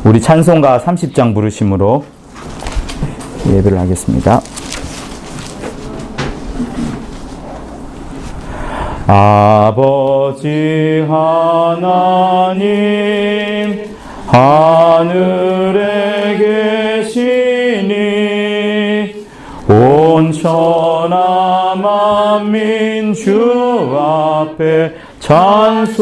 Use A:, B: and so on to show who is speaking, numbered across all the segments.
A: 우리 찬송가 30장 부르심으로 예배를 하겠습니다. 아버지 하나님 하늘에 계시니 온 천하 만민 주 앞에 찬송하네.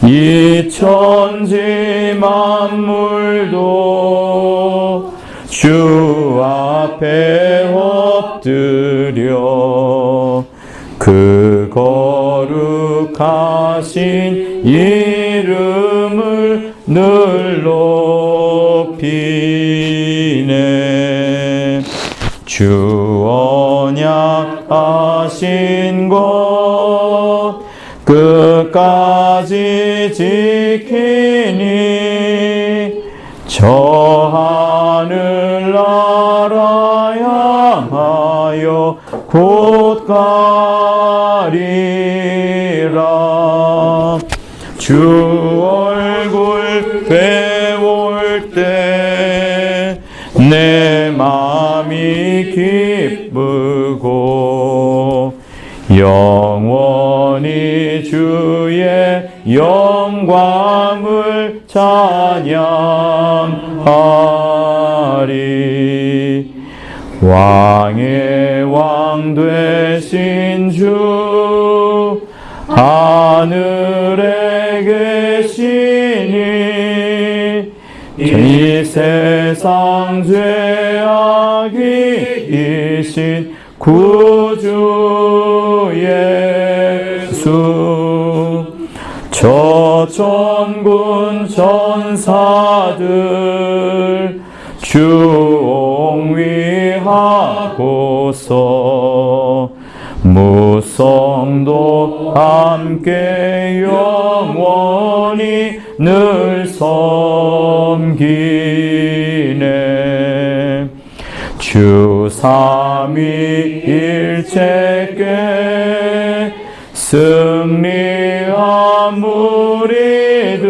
A: 이 천지 만물도 주 앞에 엎드려 그 거룩하신 이름을 늘 높이네. 주 언약하신 것 끝까지 지키니 저 하늘나라 향하여 곧 가리라. 주 얼굴 배울 때 내 마음이 기쁘고 영원히 주의 영광을 찬양하리. 왕의 왕 되신 주 하늘에 계시니 이 세상 죄악이 이신 구주 예수. 저 천군 천사들 주 옹위하고서 무성도 함께 영원히 늘 섬기네. 주 삼위일체께 승리한 무리들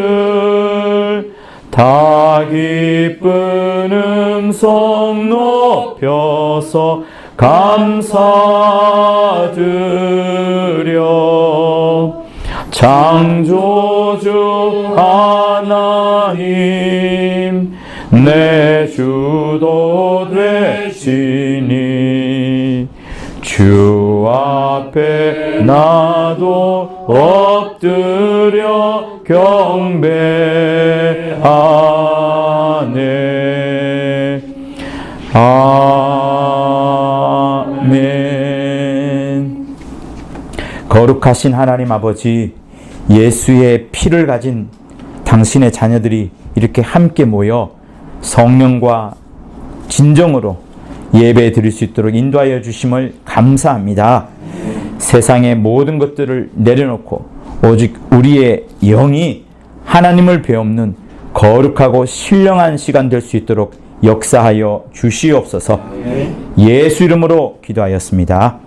A: 다 기쁜 음성 높여서 감사드려. 창조주 하나님 내 주도 되시니 주 앞에 나도 엎드려 경배하네. 아멘. 거룩하신 하나님 아버지, 예수의 피를 가진 당신의 자녀들이 이렇게 함께 모여 성령과 진정으로 예배 드릴 수 있도록 인도하여 주심을 감사합니다. 세상의 모든 것들을 내려놓고 오직 우리의 영이 하나님을 배우는 거룩하고 신령한 시간 될 수 있도록 역사하여 주시옵소서. 예수 이름으로 기도하였습니다.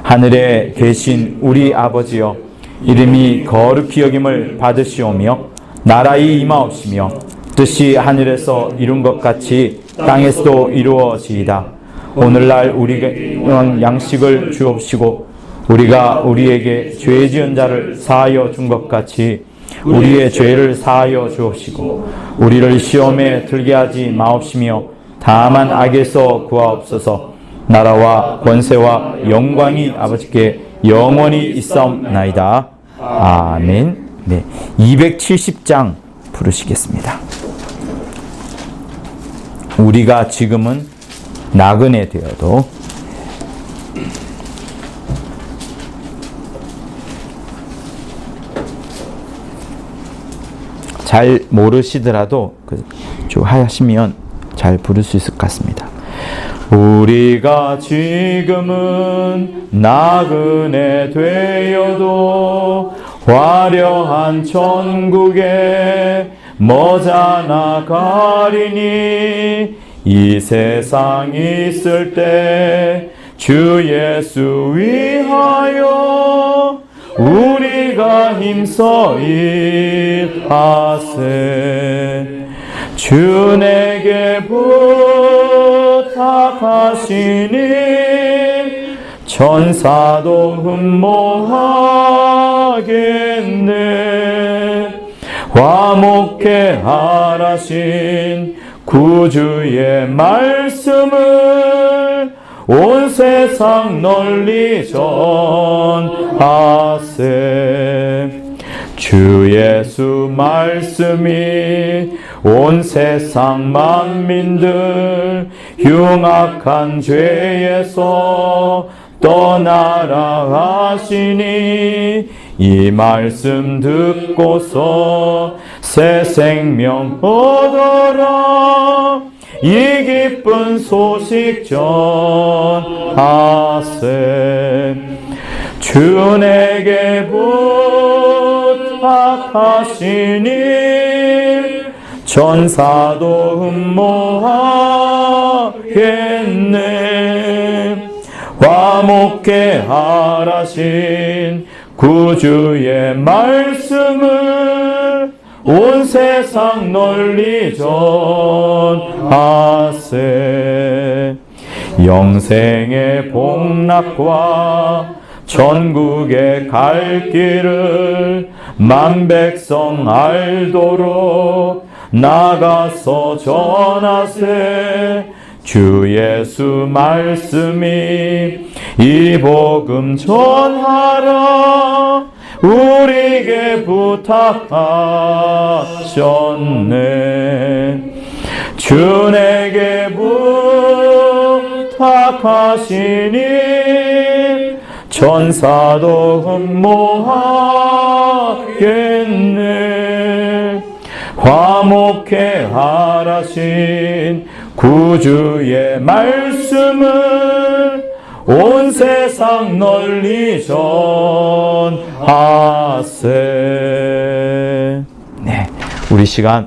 A: 하늘에 계신 우리 아버지여, 이름이 거룩히 여김을 받으시오며 나라의 임하옵시며 뜻이 하늘에서 이룬 것 같이 땅에서도 이루어지이다. 오늘날 우리에게 양식을 주옵시고 우리가 우리에게 죄 지은 자를 사하여 준 것 같이 우리의 죄를 사하여 주옵시고 우리를 시험에 들게 하지 마옵시며 다만 악에서 구하옵소서. 나라와 권세와 영광이 아버지께 영원히 있사옵나이다. 아멘. 네, 270장 부르시겠습니다. 우리가 지금은 나그네 되어도 잘 모르시더라도 하시면 잘 부를 수 있을 것 같습니다. 우리가 지금은 나그네 되어도 화려한 천국에 머자나 가리니 이 세상 있을 때 주 예수 위하여 우리가 힘써 일하세. 주 내게 부탁하시니 천사도 흠모하겠네. 화목해 하라신 구주의 말씀을 온 세상 널리 전하세. 주 예수 말씀이 온 세상 만민들 흉악한 죄에서 떠나라 하시니 이 말씀 듣고서 새 생명 얻어라. 이 기쁜 소식 전하세. 주 내게 부탁하시니 천사도 흠모하겠네. 화목해 하라신 구주의 말씀을 온 세상 널리 전하세. 영생의 복락과 천국에 갈 길을 만백성 알도록 나가서 전하세. 주 예수 말씀이 이 복음 전하라 우리에게 부탁하셨네. 주 내게 부탁하시니 천사도 흠모하겠네. 화목해 하라신 구주의 말씀을 온 세상 널리 전하세. 네, 우리 시간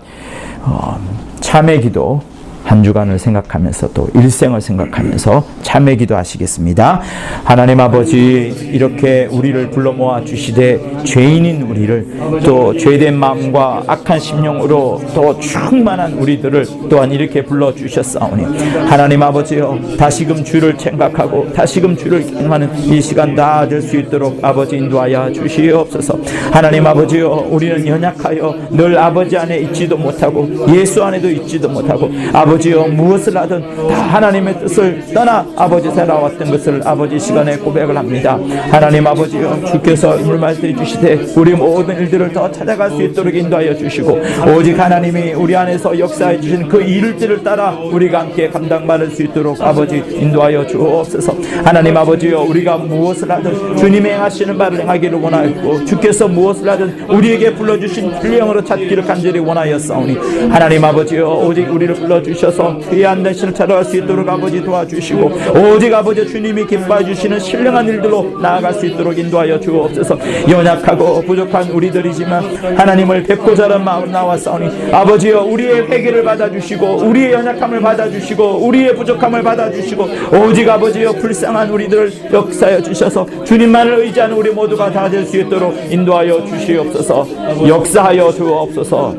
A: 참회 기도 한 주간을 생각하면서 또 일생을 생각하면서 참회 기도하시겠습니다. 하나님 아버지, 이렇게 우리를 불러 모아 주시되 죄인인 우리를 또 죄된 마음과 악한 심령으로 또 충만한 우리들을 또한 이렇게 불러 주셨사오니 하나님 아버지여, 다시금 주를 생각하고 다시금 주를 경험하는 이 시간 나아질 수 있도록 아버지 인도하여 주시옵소서. 하나님 아버지여, 우리는 연약하여 늘 아버지 안에 있지도 못하고 예수 안에도 있지도 못하고 아버지여, 무엇을 하든 다 하나님의 뜻을 떠나 아버지 살아왔던 것을 아버지 시간에 고백을 합니다. 하나님 아버지여, 주께서 물 말씀해 주시되 우리 모든 일들을 더 찾아갈 수 있도록 인도하여 주시고 오직 하나님이 우리 안에서 역사해 주신 그 일들을 따라 우리가 함께 감당받을 수 있도록 아버지 인도하여 주옵소서. 하나님 아버지여, 우리가 무엇을 하든 주님의 행하시는 바를 행하기를 원하였고 주께서 무엇을 하든 우리에게 불러주신 분량으로 찾기를 간절히 원하였사오니 하나님 아버지여, 오직 우리를 불러주셔서 귀한 대신을 찾아갈 수 있도록 아버지 도와주시고 오직 아버지 주님이 기뻐해 주시는 신령한 일들로 나아갈 수 있도록 인도하여 주옵소서. 연약하고 부족한 우리들이지만 하나님을 뵙고자 하는 마음 나왔사오니 아버지여, 우리의 회개를 받아주시고 우리의 연약함을 받아주시고 우리의 부족함을 받아주시고 오직 아버지여, 불쌍한 우리들을 역사하여 주셔서 주님만을 의지하는 우리 모두가 다 될 수 있도록 인도하여 주시옵소서. 역사하여 주옵소서.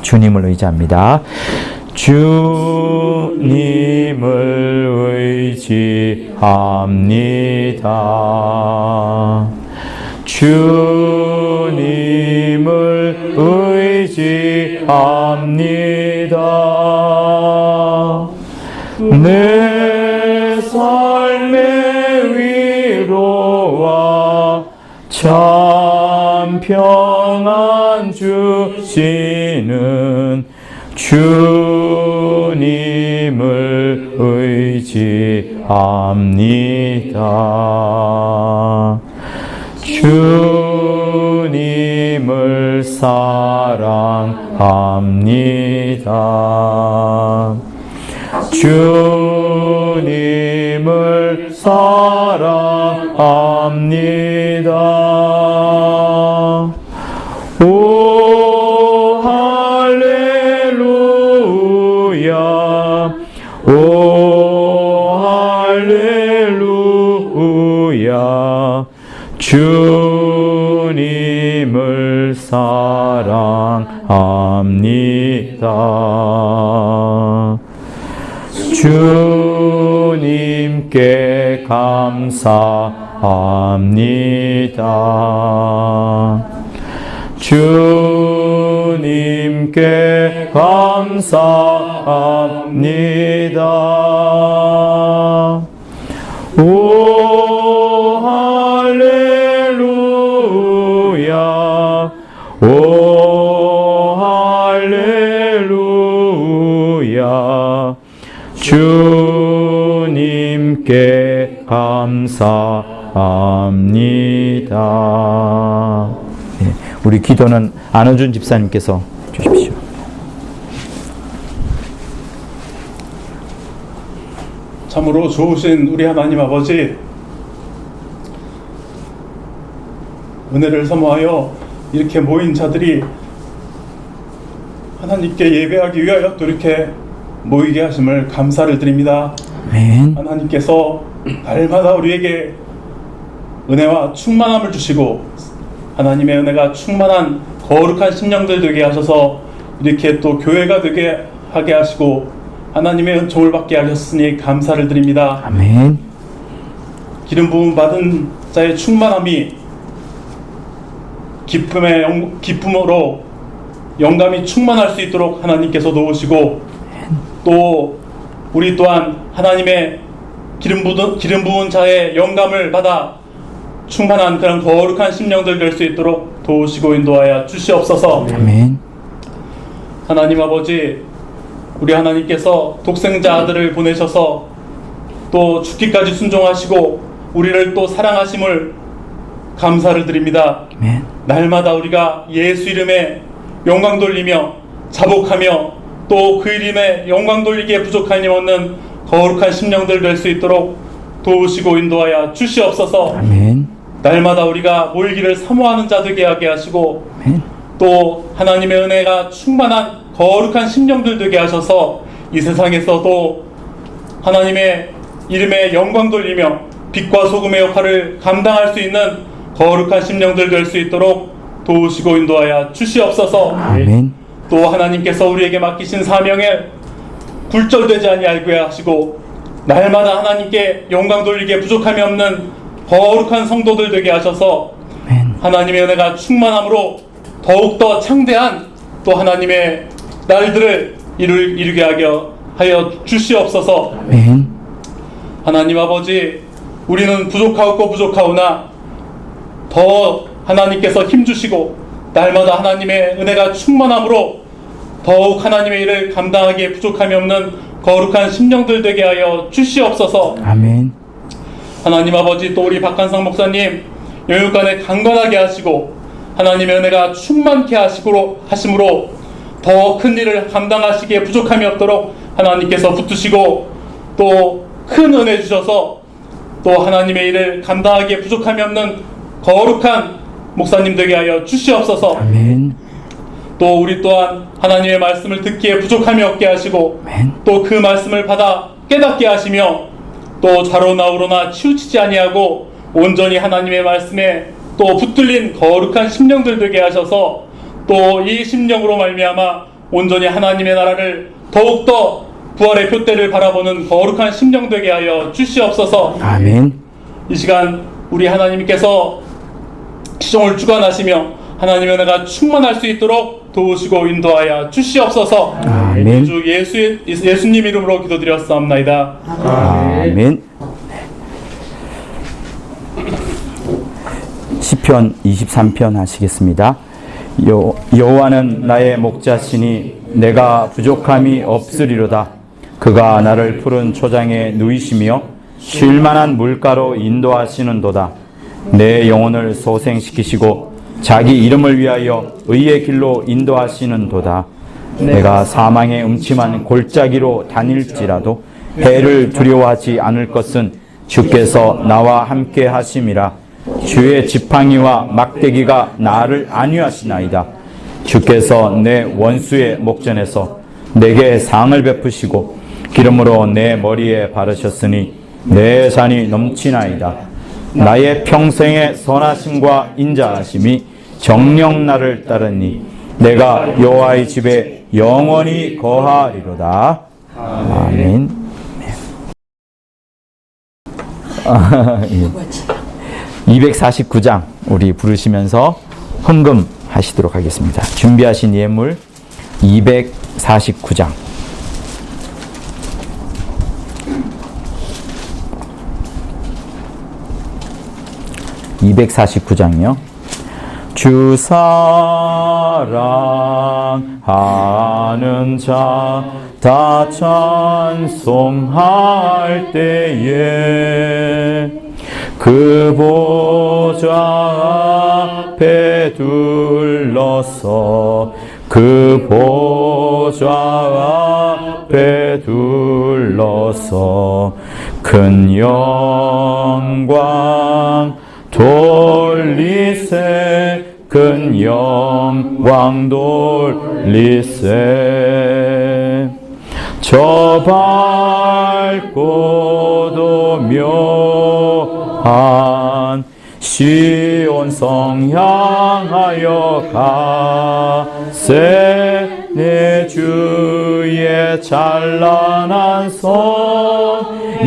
A: 주님을 의지합니다. 주님을 의지합니다. 주님을 의지합니다. 내 삶의 위로와 참 평안 주시는 주님을 의지합니다. 주님을 사랑합니다. 주님을 사랑합니다. 주님을 사랑합니다. 주님께 감사합니다. 주님께 감사합니다. 오 할렐루야, 오 할렐루야. 주님께 감사합니다. 네, 우리 기도는 안호준 집사님께서 주십시오.
B: 참으로 좋으신 우리 하나님 아버지, 은혜를 사모하여 이렇게 모인 자들이 하나님께 예배하기 위하여 또 이렇게 모이게 하심을 감사를 드립니다.
A: 아멘.
B: 하나님께서 날마다 우리에게 은혜와 충만함을 주시고 하나님의 은혜가 충만한 거룩한 심령들 되게 하셔서 이렇게 또 교회가 되게 하게 하시고 하나님의 은총을 받게 하셨으니 감사를 드립니다.
A: 아멘.
B: 기름 부음 받은 자의 충만함이 기쁨으로 영감이 충만할 수 있도록 하나님께서 도우시고, 또 우리 또한 하나님의 기름 부은 자의 영감을 받아 충만한 그런 거룩한 심령들 될 수 있도록 도우시고 인도하여 주시옵소서.
A: 아멘.
B: 하나님 아버지, 우리 하나님께서 독생자 아들을 보내셔서 또 죽기까지 순종하시고 우리를 또 사랑하심을 감사를 드립니다.
A: 아멘.
B: 날마다 우리가 예수 이름에 영광 돌리며 자복하며 또 그 이름에 영광 돌리기에 부족한 일 없는 거룩한 심령들 될 수 있도록 도우시고 인도하여 주시옵소서.
A: 아멘.
B: 날마다 우리가 모이기를 사모하는 자 되게 하게 하시고,
A: 아멘.
B: 또 하나님의 은혜가 충만한 거룩한 심령들 되게 하셔서 이 세상에서도 하나님의 이름에 영광 돌리며 빛과 소금의 역할을 감당할 수 있는 거룩한 심령들 될 수 있도록 도우시고 인도하여 주시옵소서.
A: 아멘.
B: 또 하나님께서 우리에게 맡기신 사명에 굴절되지 아니하게 하시고 날마다 하나님께 영광 돌리기에 부족함이 없는 거룩한 성도들 되게 하셔서
A: 아멘.
B: 하나님의 은혜가 충만함으로 더욱더 창대한 또 하나님의 날들을 이루게 하여 주시옵소서.
A: 아멘.
B: 하나님 아버지, 우리는 부족하오나 더 하나님께서 힘주시고 날마다 하나님의 은혜가 충만함으로 더욱 하나님의 일을 감당하기에 부족함이 없는 거룩한 심령들 되게 하여 주시옵소서.
A: 아멘.
B: 하나님 아버지, 또 우리 박한상 목사님 영육간에 강건하게 하시고 하나님의 은혜가 충만케 하심으로 더 큰 일을 감당하시기에 부족함이 없도록 하나님께서 붙드시고 또 큰 은혜 주셔서 또 하나님의 일을 감당하기에 부족함이 없는 거룩한 목사님 되게 하여 주시옵소서.
A: 아멘.
B: 또 우리 또한 하나님의 말씀을 듣기에 부족함이 없게 하시고
A: 아멘.
B: 또 그 말씀을 받아 깨닫게 하시며 또 좌로나 우로나 치우치지 아니하고 온전히 하나님의 말씀에 또 붙들린 거룩한 심령들 되게 하셔서 또 이 심령으로 말미암아 온전히 하나님의 나라를 더욱더 부활의 표대를 바라보는 거룩한 심령 되게 하여 주시옵소서.
A: 아멘.
B: 이 시간 우리 하나님께서 시종을 주관하시며 하나님의 은혜가 충만할 수 있도록 도우시고 인도하여 주시옵소서.
A: 아멘.
B: 주 예수님 이름으로 기도드렸사옵나이다.
A: 아멘. 시편 23편 하시겠습니다. 여호와는 나의 목자시니 내가 부족함이 없으리로다. 그가 나를 푸른 초장에 누이시며 쉴만한 물가로 인도하시는도다. 내 영혼을 소생시키시고 자기 이름을 위하여 의의 길로 인도하시는도다. 내가 사망의 음침한 골짜기로 다닐지라도 해를 두려워하지 않을 것은 주께서 나와 함께 하심이라. 주의 지팡이와 막대기가 나를 안위하시나이다. 주께서 내 원수의 목전에서 내게 상을 베푸시고 기름으로 내 머리에 바르셨으니 내 잔이 넘치나이다. 나의 평생의 선하심과 인자하심이 정녕 나를 따르니 내가 여호와의 집에 영원히 거하리로다. 아멘. 249장 우리 부르시면서 헌금하시도록 하겠습니다. 준비하신 예물 249장. (249장이요) 주 사랑하는 자 다 찬송할 때에 그 보좌 앞에 둘러서 그 보좌 앞에 둘러서 큰 영광 돌리세 큰 영광 돌리세 저 밝고도 묘한 시온성 향하여 가세 내 주의 찬란한 성에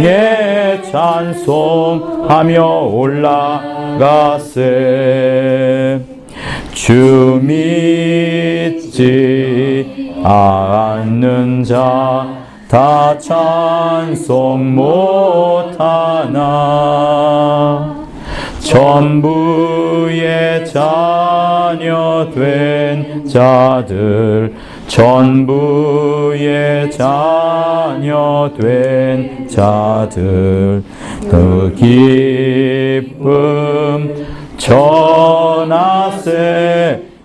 A: 찬송하며 올라가세 주 믿지 않는 자 다 찬송 못하나 전부의 자녀 된 자들 전부의 자녀 된 자들 그 기쁨 전하세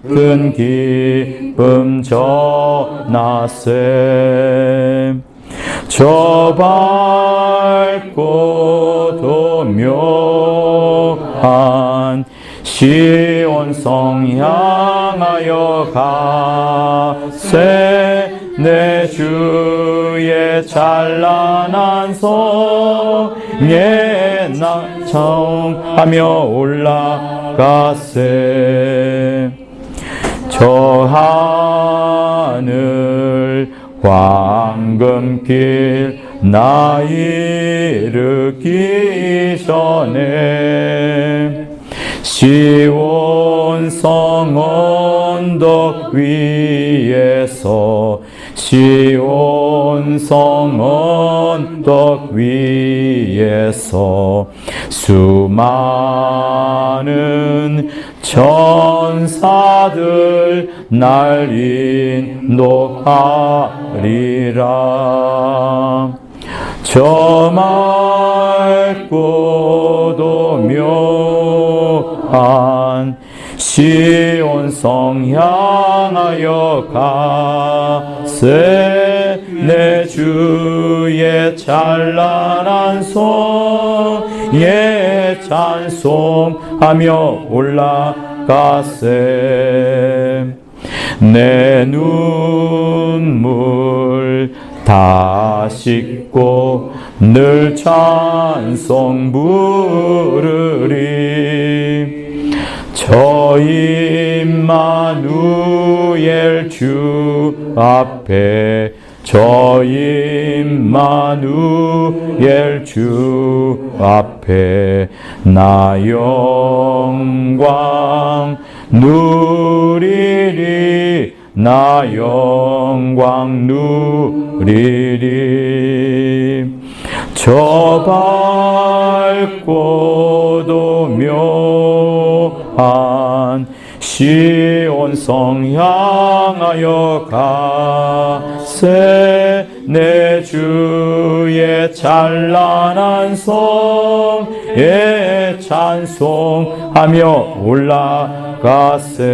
A: 큰 기쁨 전하세 저 밝고도 묘한 시온성 향하여 가세 내 주의 찬란한 성에 찬송하며 올라가세 저 하늘 황금길 나 이르기 전에 시온성 언덕 위에서 시온성 언덕 위에서 수많은 천사들 날 인도하리라 저 맑고도 묘한 시온성 향하여 가세 내 주의 찬란한 성에 찬송하며 올라가세 내 눈물 다 씻고 늘 찬송 부르리 저 임마누엘 주 앞에 저 임마누엘 주 앞에 나 영광 누리리 나 영광 누리리 저 밝고도 묘한 시온성 향하여 가세 내 주의 찬란한 성에 찬송하며 올라가세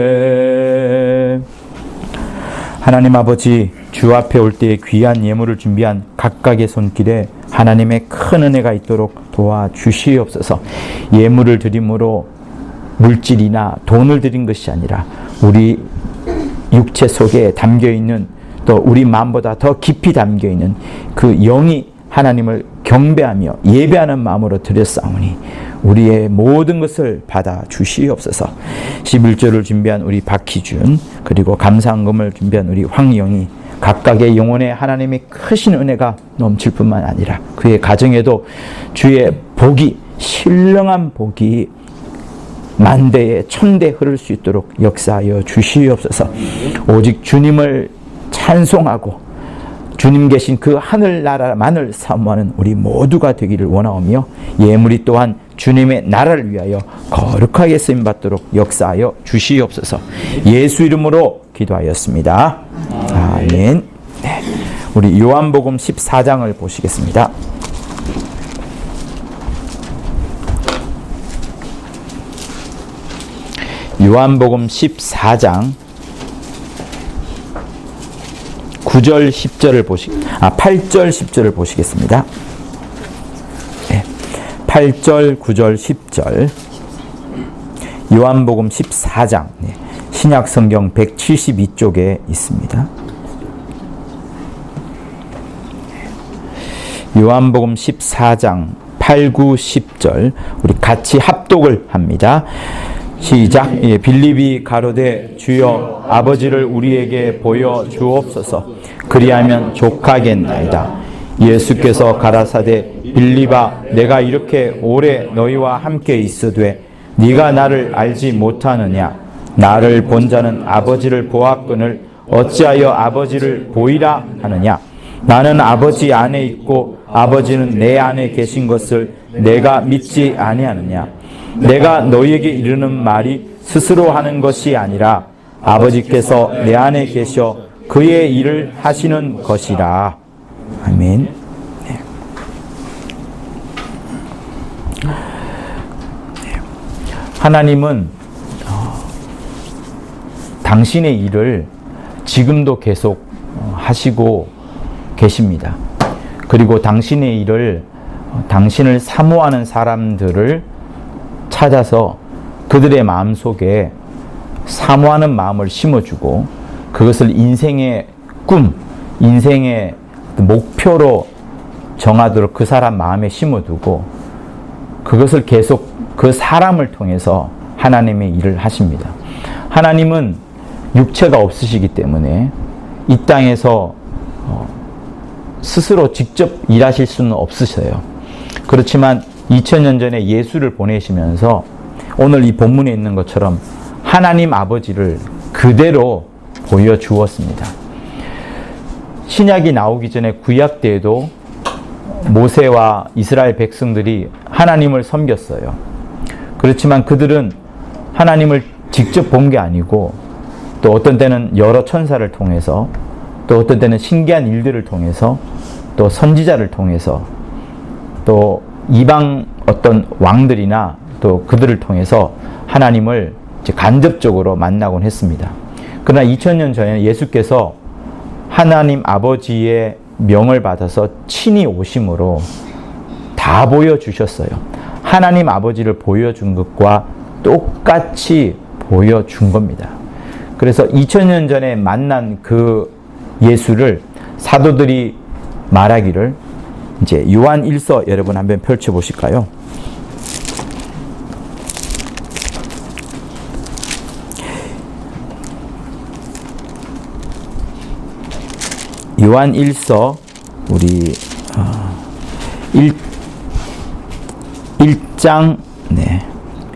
A: 하나님 아버지 주 앞에 올 때에 귀한 예물을 준비한 각각의 손길에 하나님의 큰 은혜가 있도록 도와주시옵소서. 예물을 드림으로 물질이나 돈을 드린 것이 아니라 우리 육체 속에 담겨있는 또 우리 마음보다 더 깊이 담겨있는 그 영이 하나님을 경배하며 예배하는 마음으로 드렸사오니 우리의 모든 것을 받아 주시옵소서. 11조를 준비한 우리 박희준, 그리고 감사헌금을 준비한 우리 황영희, 각각의 영혼에 하나님의 크신 은혜가 넘칠 뿐만 아니라 그의 가정에도 주의 복이, 신령한 복이 만대에 천대 흐를 수 있도록 역사하여 주시옵소서. 오직 주님을 찬송하고 주님 계신 그 하늘나라만을 사모하는 우리 모두가 되기를 원하오며, 예물이 또한 주님의 나라를 위하여 거룩하게 쓰임받도록 역사하여 주시옵소서. 예수 이름으로 기도하였습니다. 아멘. 네. 우리 요한복음 14장을 보시겠습니다. 요한복음 14장 9절 10절을 8절 10절을 보시겠습니다. 네. 8절 9절 10절 요한복음 14장 네. 신약성경 172쪽에 있습니다. 요한복음 14장 8, 9, 10절 우리 같이 합독을 합니다. 시작. 빌립이 가로되 주여 아버지를 우리에게 보여 주옵소서. 그리하면 족하겠나이다. 예수께서 가라사대 빌립아 내가 이렇게 오래 너희와 함께 있으되 네가 나를 알지 못하느냐. 나를 본 자는 아버지를 보았거늘 어찌하여 아버지를 보이라 하느냐. 나는 아버지 안에 있고 아버지는 내 안에 계신 것을 내가 믿지 아니하느냐. 내가 너희에게 이르는 말이 스스로 하는 것이 아니라 아버지께서 내 안에 계셔 그의 일을 하시는 것이라. 아멘. 네. 하나님은 당신의 일을 지금도 계속 하시고 계십니다. 그리고 당신의 일을, 당신을 사모하는 사람들을 찾아서 그들의 마음속에 사모하는 마음을 심어주고 그것을 인생의 꿈, 인생의 목표로 정하도록 그 사람 마음에 심어두고 그것을 계속 그 사람을 통해서 하나님의 일을 하십니다. 하나님은 육체가 없으시기 때문에 이 땅에서 스스로 직접 일하실 수는 없으셔요. 그렇지만 2000년 전에 예수를 보내시면서 오늘 이 본문에 있는 것처럼 하나님 아버지를 그대로 보여주었습니다. 신약이 나오기 전에 구약 때에도 모세와 이스라엘 백성들이 하나님을 섬겼어요. 그렇지만 그들은 하나님을 직접 본 게 아니고 또 어떤 때는 여러 천사를 통해서 또 어떤 때는 신기한 일들을 통해서 또 선지자를 통해서 또 이방 어떤 왕들이나 또 그들을 통해서 하나님을 간접적으로 만나곤 했습니다. 그러나 2000년 전에 예수께서 하나님 아버지의 명을 받아서 친히 오심으로 다 보여주셨어요. 하나님 아버지를 보여준 것과 똑같이 보여준 겁니다. 그래서 2000년 전에 만난 그 예수를 사도들이 말하기를, 이제 요한 1서 여러분 한번 펼쳐 보실까요? 요한 1서 우리 1장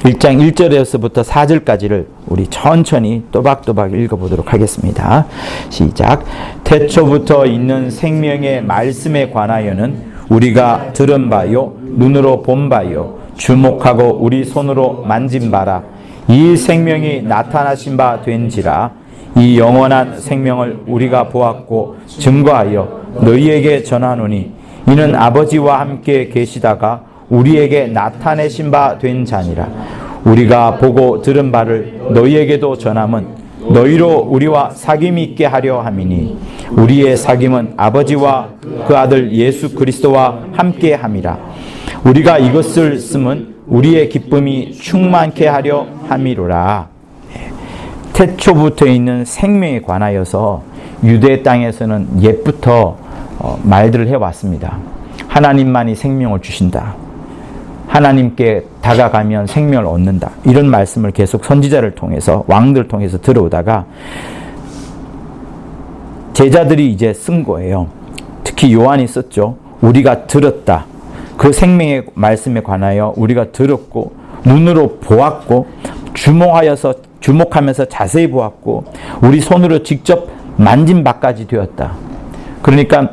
A: 1절에서부터 4절까지를 우리 천천히 또박또박 읽어보도록 하겠습니다. 시작. 태초부터 있는 생명의 말씀에 관하여는 우리가 들은 바요 눈으로 본 바요 주목하고 우리 손으로 만진 바라. 이 생명이 나타나신 바 된지라. 이 영원한 생명을 우리가 보았고 증거하여 너희에게 전하노니 이는 아버지와 함께 계시다가 우리에게 나타내신 바 된 자니라. 우리가 보고 들은 바를 너희에게도 전함은 너희로 우리와 사귐이 있게 하려 함이니 우리의 사귐은 아버지와 그 아들 예수 그리스도와 함께 함이라. 우리가 이것을 쓰면 우리의 기쁨이 충만케 하려 함이로라. 태초부터 있는 생명에 관하여서 유대 땅에서는 옛부터 말들을 해왔습니다. 하나님만이 생명을 주신다. 하나님께 다가가면 생명을 얻는다. 이런 말씀을 계속 선지자를 통해서, 왕들 통해서 들어오다가 제자들이 이제 쓴 거예요. 특히 요한이 썼죠. 우리가 들었다. 그 생명의 말씀에 관하여 우리가 들었고 눈으로 보았고 주목하면서 자세히 보았고 우리 손으로 직접 만진 바까지 되었다. 그러니까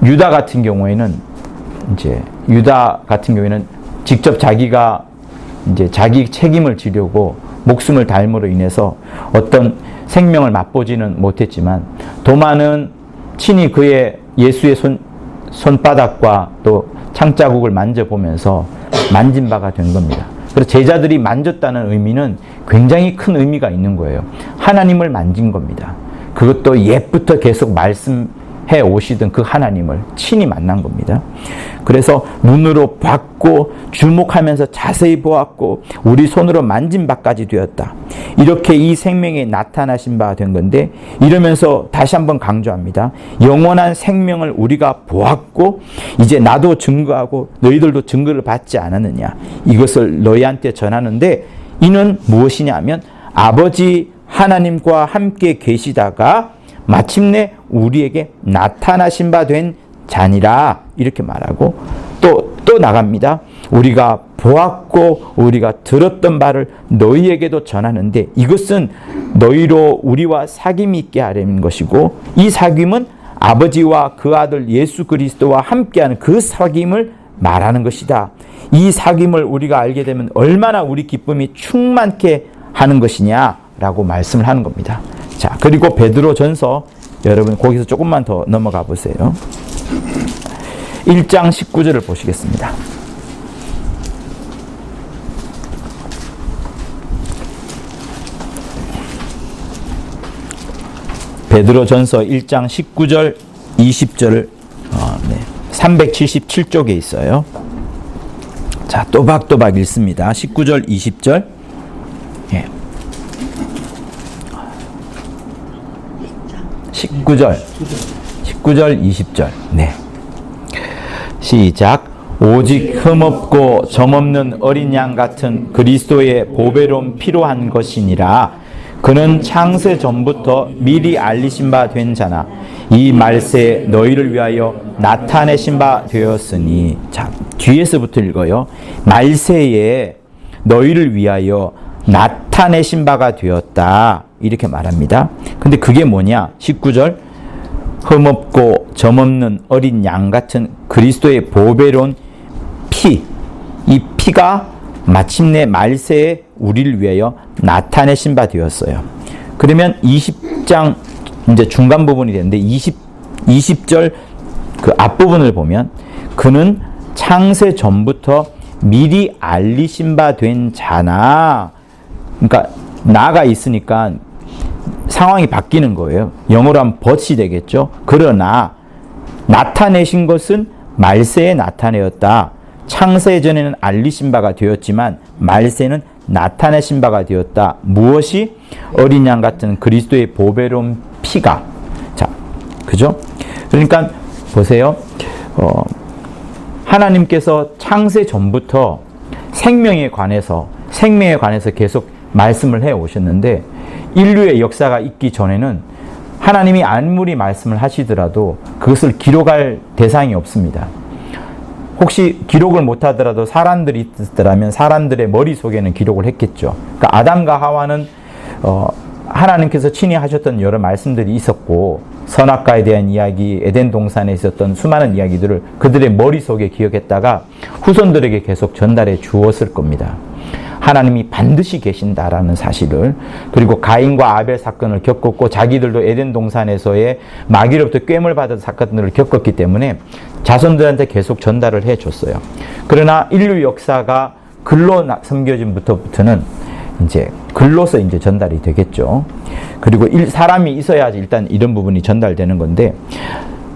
A: 유다 같은 경우에는 직접 자기가 이제 자기 책임을 지려고 목숨을 달므로 인해서 어떤 생명을 맛보지는 못했지만 도마는 친히 예수의 손바닥과 또 창자국을 만져보면서 만진 바가 된 겁니다. 그래서 제자들이 만졌다는 의미는 굉장히 큰 의미가 있는 거예요. 하나님을 만진 겁니다. 그것도 옛부터 계속 말씀해 오시던 그 하나님을 친히 만난 겁니다. 그래서 눈으로 봤고 주목하면서 자세히 보았고 우리 손으로 만진 바까지 되었다. 이렇게 이 생명에 나타나신 바가 된 건데, 이러면서 다시 한번 강조합니다. 영원한 생명을 우리가 보았고 이제 나도 증거하고 너희들도 증거를 받지 않았느냐. 이것을 너희한테 전하는데 이는 무엇이냐 하면 아버지 하나님과 함께 계시다가 마침내 우리에게 나타나신 바 된 자니라. 이렇게 말하고 또 나갑니다. 우리가 보았고 우리가 들었던 바를 너희에게도 전하는데 이것은 너희로 우리와 사귐이 있게 하려는 것이고 이 사귐은 아버지와 그 아들 예수 그리스도와 함께하는 그 사귐을 말하는 것이다. 이 사귐을 우리가 알게 되면 얼마나 우리 기쁨이 충만케 하는 것이냐라고 말씀을 하는 겁니다. 자, 그리고 베드로전서, 여러분 거기서 조금만 더 넘어가 보세요. 1장 19절을 보시겠습니다. 베드로전서 1장 19절 20절 377쪽에 있어요. 자, 또박또박 읽습니다. 19절 20절. 예. 19절 20절. 네. 시작. 오직 흠없고 점없는 어린 양 같은 그리스도의 보배로운 필요한 것이니라. 그는 창세 전부터 미리 알리신 바 된 자나 이 말세에 너희를 위하여 나타내신 바 되었으니. 자, 뒤에서부터 읽어요. 말세에 너희를 위하여 나타내신 바가 되었다. 이렇게 말합니다. 근데 그게 뭐냐? 19절. 흠없고 점없는 어린 양 같은 그리스도의 보배로운 피. 이 피가 마침내 말세에 우리를 위하여 나타내신 바 되었어요. 그러면 20장 이제 중간 부분이 되는데 20절 그 앞부분을 보면 그는 창세 전부터 미리 알리신 바 된 자나. 그러니까 나가 있으니까 상황이 바뀌는 거예요. 영어로 하면 but이 되겠죠. 그러나 나타내신 것은 말세에 나타내었다. 창세 전에는 알리신 바가 되었지만 말세는 나타내신 바가 되었다. 무엇이? 어린 양 같은 그리스도의 보배로운 피가. 자, 그죠? 그러니까 보세요. 하나님께서 창세 전부터 생명에 관해서 계속 말씀을 해 오셨는데 인류의 역사가 있기 전에는 하나님이 아무리 말씀을 하시더라도 그것을 기록할 대상이 없습니다. 혹시 기록을 못하더라도 사람들이 있었더라면 사람들의 머릿속에는 기록을 했겠죠. 그러니까 아담과 하와는 하나님께서 친히 하셨던 여러 말씀들이 있었고 선악과에 대한 이야기, 에덴 동산에 있었던 수많은 이야기들을 그들의 머릿속에 기억했다가 후손들에게 계속 전달해 주었을 겁니다. 하나님이 반드시 계신다라는 사실을. 그리고 가인과 아벨 사건을 겪었고 자기들도 에덴 동산에서의 마귀로부터 꾀물 받은 사건들을 겪었기 때문에 자손들한테 계속 전달을 해줬어요. 그러나 인류 역사가 글로 섬겨진부터는 이제 글로서 이제 전달이 되겠죠. 그리고 사람이 있어야지 일단 이런 부분이 전달되는 건데,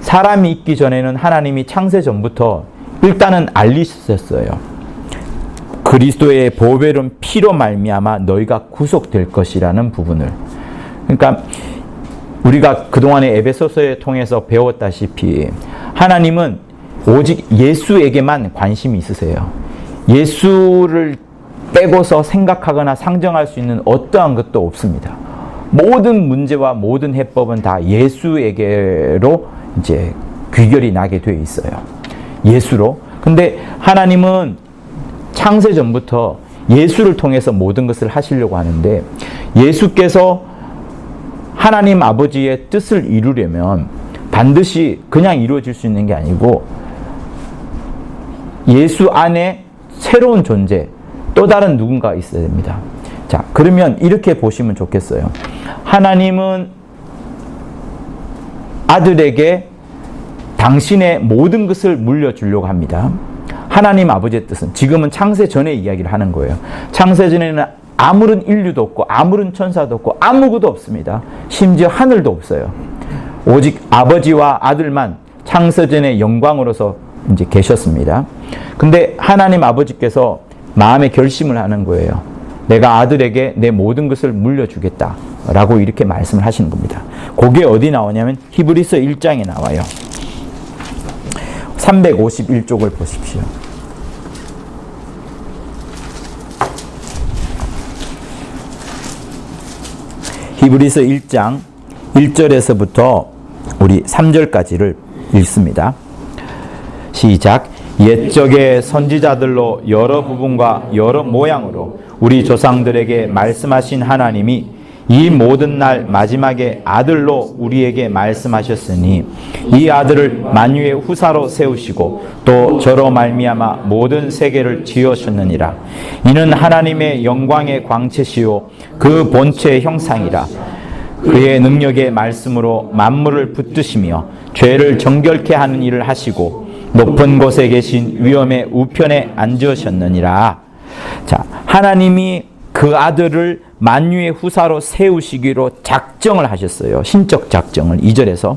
A: 사람이 있기 전에는 하나님이 창세 전부터 일단은 알리셨어요. 그리스도의 보배로운 피로 말미암아 너희가 구속될 것이라는 부분을. 그러니까 우리가 그동안에 에베소서에 통해서 배웠다시피 하나님은 오직 예수에게만 관심이 있으세요. 예수를 빼고서 생각하거나 상정할 수 있는 어떠한 것도 없습니다. 모든 문제와 모든 해법은 다 예수에게로 이제 귀결이 나게 되어 있어요. 예수로. 근데 하나님은 창세 전부터 예수를 통해서 모든 것을 하시려고 하는데, 예수께서 하나님 아버지의 뜻을 이루려면 반드시 그냥 이루어질 수 있는 게 아니고, 예수 안에 새로운 존재, 또 다른 누군가가 있어야 됩니다. 자, 그러면 이렇게 보시면 좋겠어요. 하나님은 아들에게 당신의 모든 것을 물려주려고 합니다. 하나님 아버지의 뜻은, 지금은 창세 전의 이야기를 하는 거예요. 창세 전에는 아무런 인류도 없고 아무런 천사도 없고 아무것도 없습니다. 심지어 하늘도 없어요. 오직 아버지와 아들만 창세 전의 영광으로서 이제 계셨습니다. 근데 하나님 아버지께서 마음의 결심을 하는 거예요. 내가 아들에게 내 모든 것을 물려주겠다 라고 이렇게 말씀을 하시는 겁니다. 그게 어디 나오냐면 히브리서 1장에 나와요. 351쪽을 보십시오. 히브리서 1장 1절에서부터 우리 3절까지를 읽습니다. 시작. 옛적의 선지자들로 여러 부분과 여러 모양으로 우리 조상들에게 말씀하신 하나님이 이 모든 날 마지막에 아들로 우리에게 말씀하셨으니, 이 아들을 만유의 후사로 세우시고 또 저로 말미암아 모든 세계를 지으셨느니라. 이는 하나님의 영광의 광채시요 그 본체의 형상이라. 그의 능력의 말씀으로 만물을 붙드시며 죄를 정결케 하는 일을 하시고 높은 곳에 계신 위엄의 우편에 앉으셨느니라. 자, 하나님이 그 아들을 만유의 후사로 세우시기로 작정을 하셨어요. 신적 작정을 2절에서.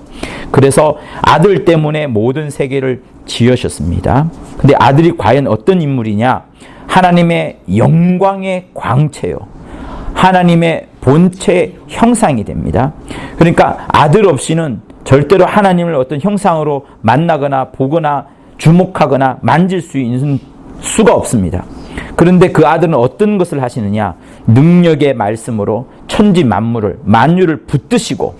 A: 그래서 아들 때문에 모든 세계를 지으셨습니다. 근데 아들이 과연 어떤 인물이냐? 하나님의 영광의 광채요. 하나님의 본체 형상이 됩니다. 그러니까 아들 없이는 절대로 하나님을 어떤 형상으로 만나거나 보거나 주목하거나 만질 수 있는 수가 없습니다. 그런데 그 아들은 어떤 것을 하시느냐? 능력의 말씀으로 천지 만물을, 만유를 붙드시고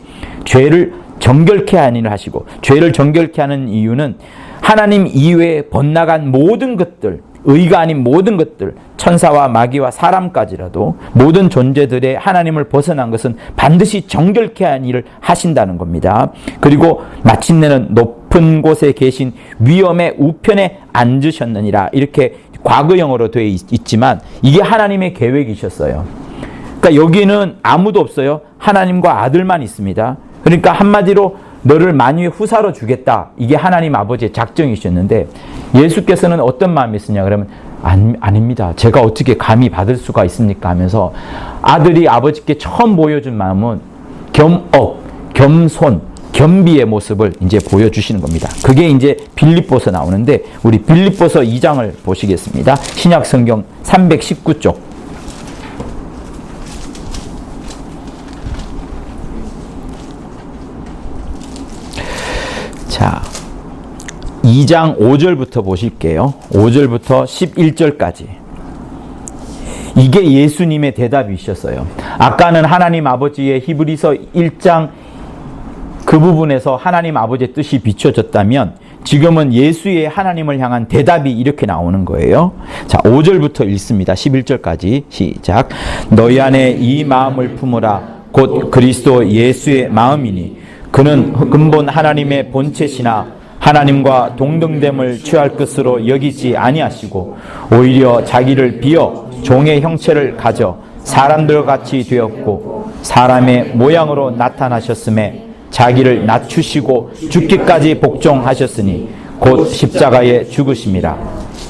A: 죄를 정결케 하는 일을 하시고, 죄를 정결케 하는 이유는 하나님 이외에 번나간 모든 것들, 의가 아닌 모든 것들, 천사와 마귀와 사람까지라도 모든 존재들의 하나님을 벗어난 것은 반드시 정결케 하는 일을 하신다는 겁니다. 그리고 마침내는 높은 곳에 계신 위엄의 우편에 앉으셨느니라. 이렇게 과거형으로 되어 있지만 이게 하나님의 계획이셨어요. 그러니까 여기는 아무도 없어요. 하나님과 아들만 있습니다. 그러니까 한마디로 너를 만유의 후사로 주겠다. 이게 하나님 아버지의 작정이셨는데, 예수께서는 어떤 마음이 있으냐 그러면 아닙니다. 제가 어떻게 감히 받을 수가 있습니까 하면서 아들이 아버지께 처음 보여준 마음은 겸업, 겸손, 겸비의 모습을 이제 보여주시는 겁니다. 그게 이제 빌립보서 나오는데, 우리 빌립보서 2장을 보시겠습니다. 신약 성경 319쪽. 자, 2장 5절부터 보실게요. 5절부터 11절까지. 이게 예수님의 대답이셨어요. 아까는 하나님 아버지의 히브리서 1장 그 부분에서 하나님 아버지의 뜻이 비춰졌다면, 지금은 예수의 하나님을 향한 대답이 이렇게 나오는 거예요. 자, 5절부터 읽습니다. 11절까지 시작. 너희 안에 이 마음을 품으라. 곧 그리스도 예수의 마음이니 그는 근본 하나님의 본체시나 하나님과 동등됨을 취할 것으로 여기지 아니하시고 오히려 자기를 비어 종의 형체를 가져 사람들 같이 되었고 사람의 모양으로 나타나셨음에 자기를 낮추시고 죽기까지 복종하셨으니 곧 십자가에 죽으심이라.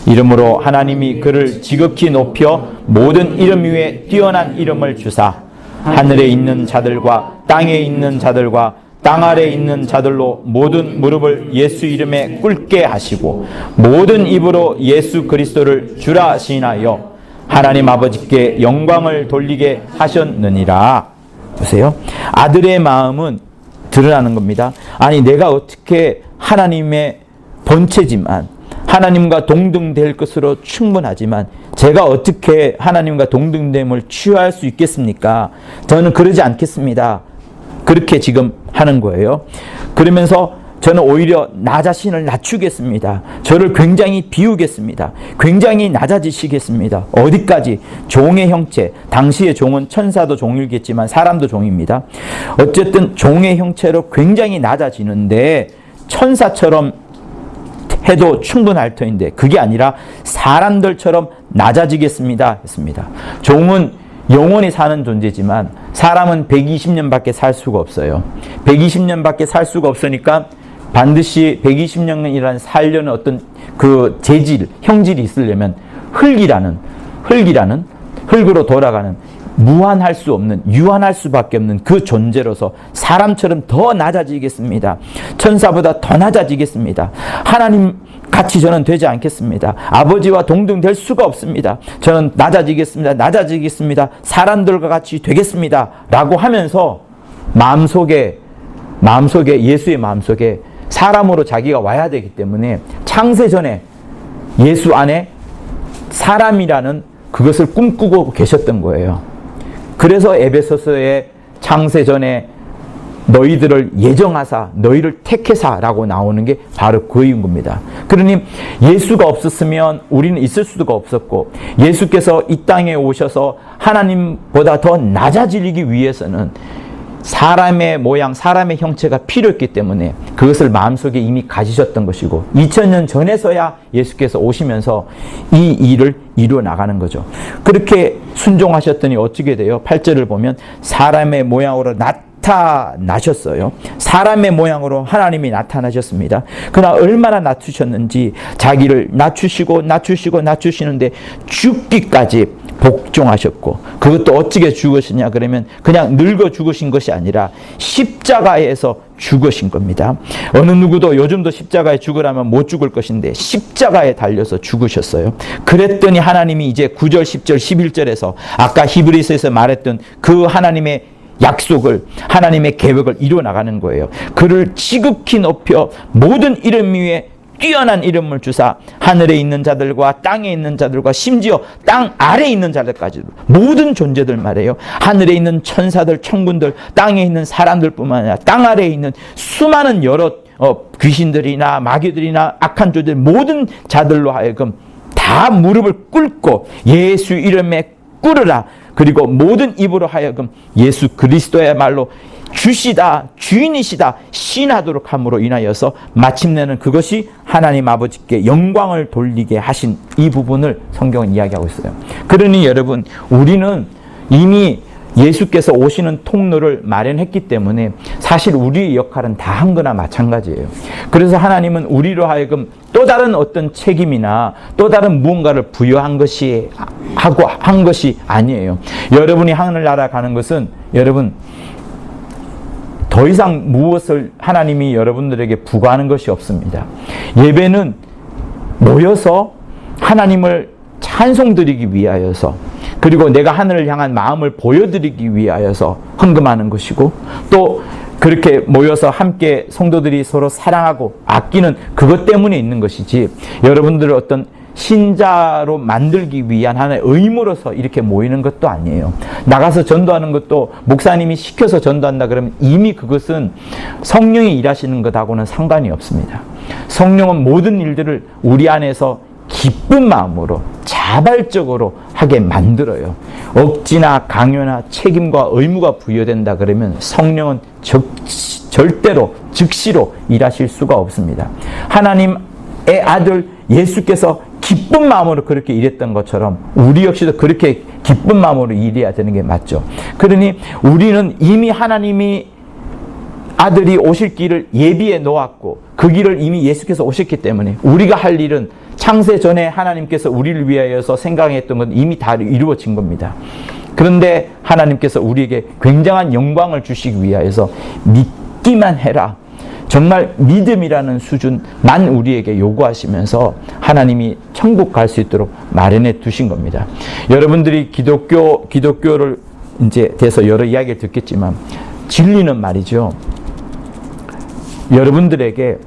A: 이러므로 하나님이 그를 지극히 높여 모든 이름 위에 뛰어난 이름을 주사 하늘에 있는 자들과 땅에 있는 자들과 땅 아래에 있는 자들로 모든 무릎을 예수 이름에 꿇게 하시고 모든 입으로 예수 그리스도를 주라 시인하여 하나님 아버지께 영광을 돌리게 하셨느니라. 보세요. 아들의 마음은 드러나는 겁니다. 아니, 내가 어떻게 하나님의 본체지만 하나님과 동등될 것으로 충분하지만 제가 어떻게 하나님과 동등됨을 취할 수 있겠습니까? 저는 그러지 않겠습니다. 그렇게 지금 하는 거예요. 그러면서 저는 오히려 나 자신을 낮추겠습니다. 저를 굉장히 비우겠습니다. 굉장히 낮아지시겠습니다. 어디까지? 종의 형체. 당시의 종은 천사도 종이겠지만 사람도 종입니다. 어쨌든 종의 형체로 굉장히 낮아지는데 천사처럼 해도 충분할 터인데 그게 아니라 사람들처럼 낮아지겠습니다 했습니다. 종은 영원히 사는 존재지만 사람은 120년밖에 살 수가 없어요. 120년밖에 살 수가 없으니까 반드시 120년이라는 살려는 어떤 그 재질, 형질이 있으려면 흙으로 돌아가는 무한할 수 없는, 유한할 수밖에 없는 그 존재로서 사람처럼 더 낮아지겠습니다. 천사보다 더 낮아지겠습니다. 하나님 같이 저는 되지 않겠습니다. 아버지와 동등될 수가 없습니다. 저는 낮아지겠습니다. 사람들과 같이 되겠습니다. 라고 하면서 마음속에 예수의 마음속에 사람으로 자기가 와야 되기 때문에 창세전에 예수 안에 사람이라는 그것을 꿈꾸고 계셨던 거예요. 그래서 에베소서의 창세전에 너희들을 예정하사 너희를 택해사라고 나오는 게 바로 그 이유인 겁니다. 그러니 예수가 없었으면 우리는 있을 수가 없었고 예수께서 이 땅에 오셔서 하나님보다 더 낮아지기 위해서는 사람의 모양, 사람의 형체가 필요했기 때문에 그것을 마음속에 이미 가지셨던 것이고 2000년 전에서야 예수께서 오시면서 이 일을 이루어 나가는 거죠. 그렇게 순종하셨더니 어떻게 돼요? 8절을 보면 사람의 모양으로 나타나셨어요. 사람의 모양으로 하나님이 나타나셨습니다. 그러나 얼마나 낮추셨는지 자기를 낮추시는데 죽기까지 복종하셨고 그것도 어떻게 죽으시냐 그러면 그냥 늙어 죽으신 것이 아니라 십자가에서 죽으신 겁니다. 어느 누구도 요즘도 십자가에 죽으라면 못 죽을 것인데 십자가에 달려서 죽으셨어요. 그랬더니 하나님이 이제 9절, 10절, 11절에서 아까 히브리서에서 말했던 그 하나님의 약속을 하나님의 계획을 이루어 나가는 거예요. 그를 지극히 높여 모든 이름 위에 뛰어난 이름을 주사 하늘에 있는 자들과 땅에 있는 자들과 심지어 땅 아래에 있는 자들까지 모든 존재들 말이에요. 하늘에 있는 천사들, 천군들, 땅에 있는 사람들뿐만 아니라 땅 아래에 있는 수많은 여러 귀신들이나 마귀들이나 악한 존재들 모든 자들로 하여금 다 무릎을 꿇고 예수 이름에 꿇으라. 그리고 모든 입으로 하여금 예수 그리스도야말로 주시다, 주인이시다, 신하도록 함으로 인하여서 마침내는 그것이 하나님 아버지께 영광을 돌리게 하신 이 부분을 성경은 이야기하고 있어요. 그러니 여러분, 우리는 이미 예수께서 오시는 통로를 마련했기 때문에 사실 우리의 역할은 다 한 거나 마찬가지예요. 그래서 하나님은 우리로 하여금 또 다른 어떤 책임이나 또 다른 무언가를 부여한 것이 한 것이 아니에요. 여러분이 하늘나라 가는 것은 여러분 더 이상 무엇을 하나님이 여러분들에게 부과하는 것이 없습니다. 예배는 모여서 하나님을 찬송드리기 위하여서 그리고 내가 하늘을 향한 마음을 보여드리기 위하여서 헌금하는 것이고 또 그렇게 모여서 함께 성도들이 서로 사랑하고 아끼는 그것 때문에 있는 것이지 여러분들을 어떤 신자로 만들기 위한 하나의 의무로서 이렇게 모이는 것도 아니에요. 나가서 전도하는 것도 목사님이 시켜서 전도한다 그러면 이미 그것은 성령이 일하시는 것하고는 상관이 없습니다. 성령은 모든 일들을 우리 안에서 기쁜 마음으로 자발적으로 하게 만들어요. 억지나 강요나 책임과 의무가 부여된다 그러면 성령은 절대로 즉시로 일하실 수가 없습니다. 하나님의 아들 예수께서 기쁜 마음으로 그렇게 일했던 것처럼 우리 역시도 그렇게 기쁜 마음으로 일해야 되는 게 맞죠. 그러니 우리는 이미 하나님이 아들이 오실 길을 예비해 놓았고 그 길을 이미 예수께서 오셨기 때문에 우리가 할 일은 창세 전에 하나님께서 우리를 위하여서 생각했던 건 이미 다 이루어진 겁니다. 그런데 하나님께서 우리에게 굉장한 영광을 주시기 위하여서 믿기만 해라. 정말 믿음이라는 수준만 우리에게 요구하시면서 하나님이 천국 갈 수 있도록 마련해 두신 겁니다. 여러분들이 기독교를 이제 대해서 여러 이야기를 듣겠지만 진리는 말이죠. 여러분들에게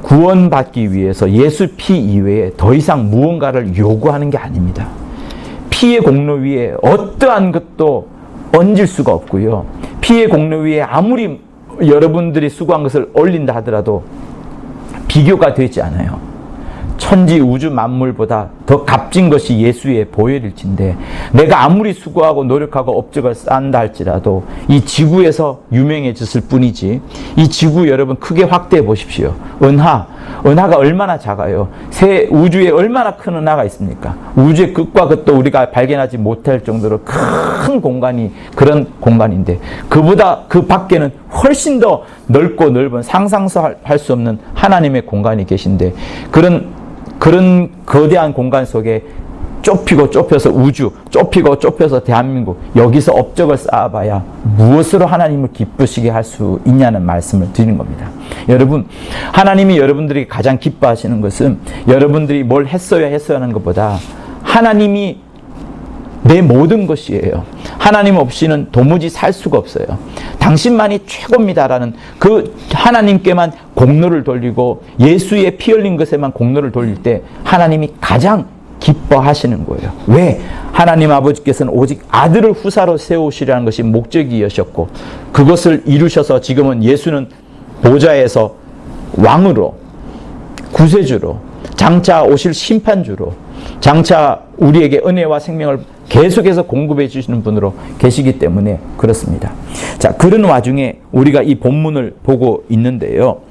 A: 구원받기 위해서 예수 피 이외에 더 이상 무언가를 요구하는 게 아닙니다. 피의 공로 위에 어떠한 것도 얹을 수가 없고요. 피의 공로 위에 아무리 여러분들이 수고한 것을 올린다 하더라도 비교가 되지 않아요. 천지 우주 만물보다 더 값진 것이 예수의 보혈일진데 내가 아무리 수고하고 노력하고 업적을 쌓는다 할지라도 이 지구에서 유명해졌을 뿐이지, 이 지구 여러분 크게 확대해 보십시오. 은하가 얼마나 작아요. 새 우주에 얼마나 큰 은하가 있습니까? 우주의 끝과 끝도 우리가 발견하지 못할 정도로 큰 공간이 그런 공간인데, 그보다 그 밖에는 훨씬 더 넓고 넓은 상상도 할 수 없는 하나님의 공간이 계신데, 그런 거대한 공간 속에 좁히고 좁혀서 우주, 좁히고 좁혀서 대한민국, 여기서 업적을 쌓아봐야 무엇으로 하나님을 기쁘시게 할 수 있냐는 말씀을 드리는 겁니다. 여러분, 하나님이 여러분들이 가장 기뻐하시는 것은 여러분들이 뭘 했어야 하는 것보다 하나님이 내 모든 것이에요. 하나님 없이는 도무지 살 수가 없어요. 당신만이 최고입니다라는 그 하나님께만 공로를 돌리고 예수의 피 흘린 것에만 공로를 돌릴 때 하나님이 가장 기뻐하시는 거예요. 왜? 하나님 아버지께서는 오직 아들을 후사로 세우시라는 것이 목적이셨고, 그것을 이루셔서 지금은 예수는 보좌에서 왕으로, 구세주로, 장차 오실 심판주로, 장차 우리에게 은혜와 생명을 계속해서 공급해 주시는 분으로 계시기 때문에 그렇습니다. 자, 그런 와중에 우리가 이 본문을 보고 있는데요.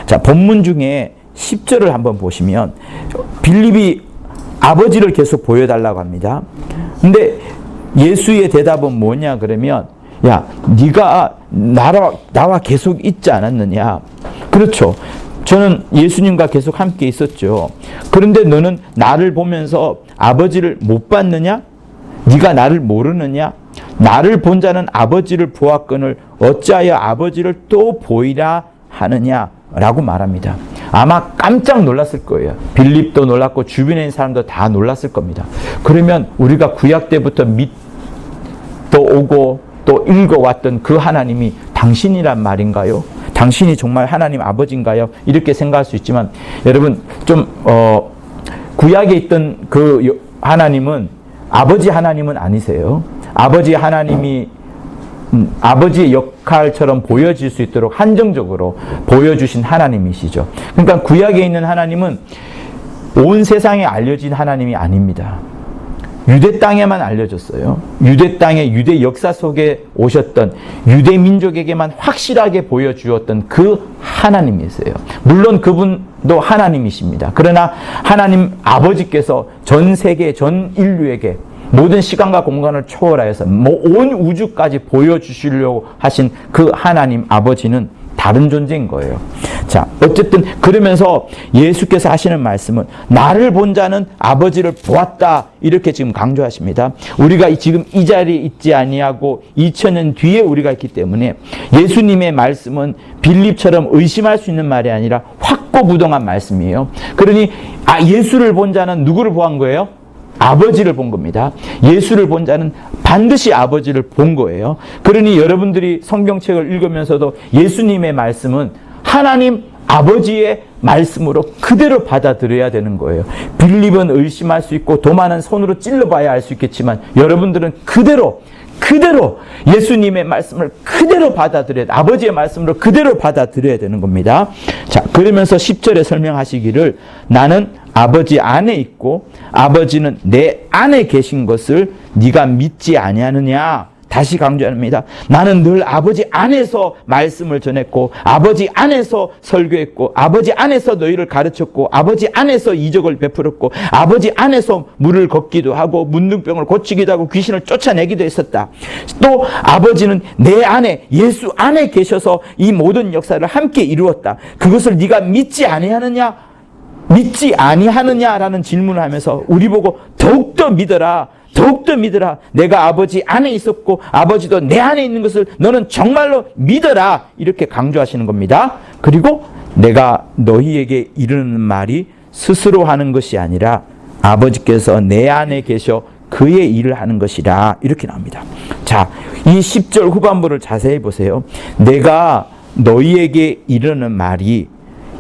A: 자, 본문 중에 10절을 한번 보시면 빌립이 아버지를 계속 보여달라고 합니다. 근데 예수의 대답은 뭐냐 그러면, 야, 네가 나와 계속 있지 않았느냐? 그렇죠. 저는 예수님과 계속 함께 있었죠. 그런데 너는 나를 보면서 아버지를 못 봤느냐? 네가 나를 모르느냐? 나를 본 자는 아버지를 보았거늘 어찌하여 아버지를 또 보이라 하느냐? 라고 말합니다. 아마 깜짝 놀랐을 거예요. 빌립도 놀랐고 주변에 있는 사람도 다 놀랐을 겁니다. 그러면 우리가 구약 때부터 또 오고 또 읽어왔던 그 하나님이 당신이란 말인가요? 당신이 정말 하나님 아버지인가요? 이렇게 생각할 수 있지만, 여러분 좀 구약에 있던 그 하나님은 아버지 하나님은 아니세요. 아버지 하나님이 아버지의 역할처럼 보여질 수 있도록 한정적으로 보여주신 하나님이시죠. 그러니까 구약에 있는 하나님은 온 세상에 알려진 하나님이 아닙니다. 유대 땅에만 알려졌어요. 유대 땅의 유대 역사 속에 오셨던 유대 민족에게만 확실하게 보여주었던 그 하나님이세요. 물론 그분도 하나님이십니다. 그러나 하나님 아버지께서 전 세계 전 인류에게 모든 시간과 공간을 초월하여서 온 우주까지 보여주시려고 하신 그 하나님 아버지는 다른 존재인 거예요. 자, 어쨌든 그러면서 예수께서 하시는 말씀은 나를 본 자는 아버지를 보았다, 이렇게 지금 강조하십니다. 우리가 지금 이 자리에 있지 아니하고 2000년 뒤에 우리가 있기 때문에 예수님의 말씀은 빌립처럼 의심할 수 있는 말이 아니라 확고부동한 말씀이에요. 그러니 예수를 본 자는 누구를 보한 거예요? 아버지를 본 겁니다. 예수를 본 자는 반드시 아버지를 본 거예요. 그러니 여러분들이 성경책을 읽으면서도 예수님의 말씀은 하나님 아버지의 말씀으로 그대로 받아들여야 되는 거예요. 빌립은 의심할 수 있고 도마는 손으로 찔러봐야 알 수 있겠지만, 여러분들은 그대로 예수님의 말씀을 그대로 받아들여야 돼. 아버지의 말씀으로 그대로 받아들여야 되는 겁니다. 자, 그러면서 10절에 설명하시기를 나는 아버지 안에 있고 아버지는 내 안에 계신 것을 네가 믿지 아니하느냐. 다시 강조합니다. 나는 늘 아버지 안에서 말씀을 전했고 아버지 안에서 설교했고 아버지 안에서 너희를 가르쳤고 아버지 안에서 이적을 베풀었고 아버지 안에서 물을 걷기도 하고 문둥병을 고치기도 하고 귀신을 쫓아내기도 했었다. 또 아버지는 내 안에 예수 안에 계셔서 이 모든 역사를 함께 이루었다. 그것을 네가 믿지 아니하느냐라는 질문을 하면서 우리 보고 더욱더 믿어라. 내가 아버지 안에 있었고 아버지도 내 안에 있는 것을 너는 정말로 믿어라. 이렇게 강조하시는 겁니다. 그리고 내가 너희에게 이르는 말이 스스로 하는 것이 아니라 아버지께서 내 안에 계셔 그의 일을 하는 것이라. 이렇게 나옵니다. 자, 이 10절 후반부를 자세히 보세요. 내가 너희에게 이르는 말이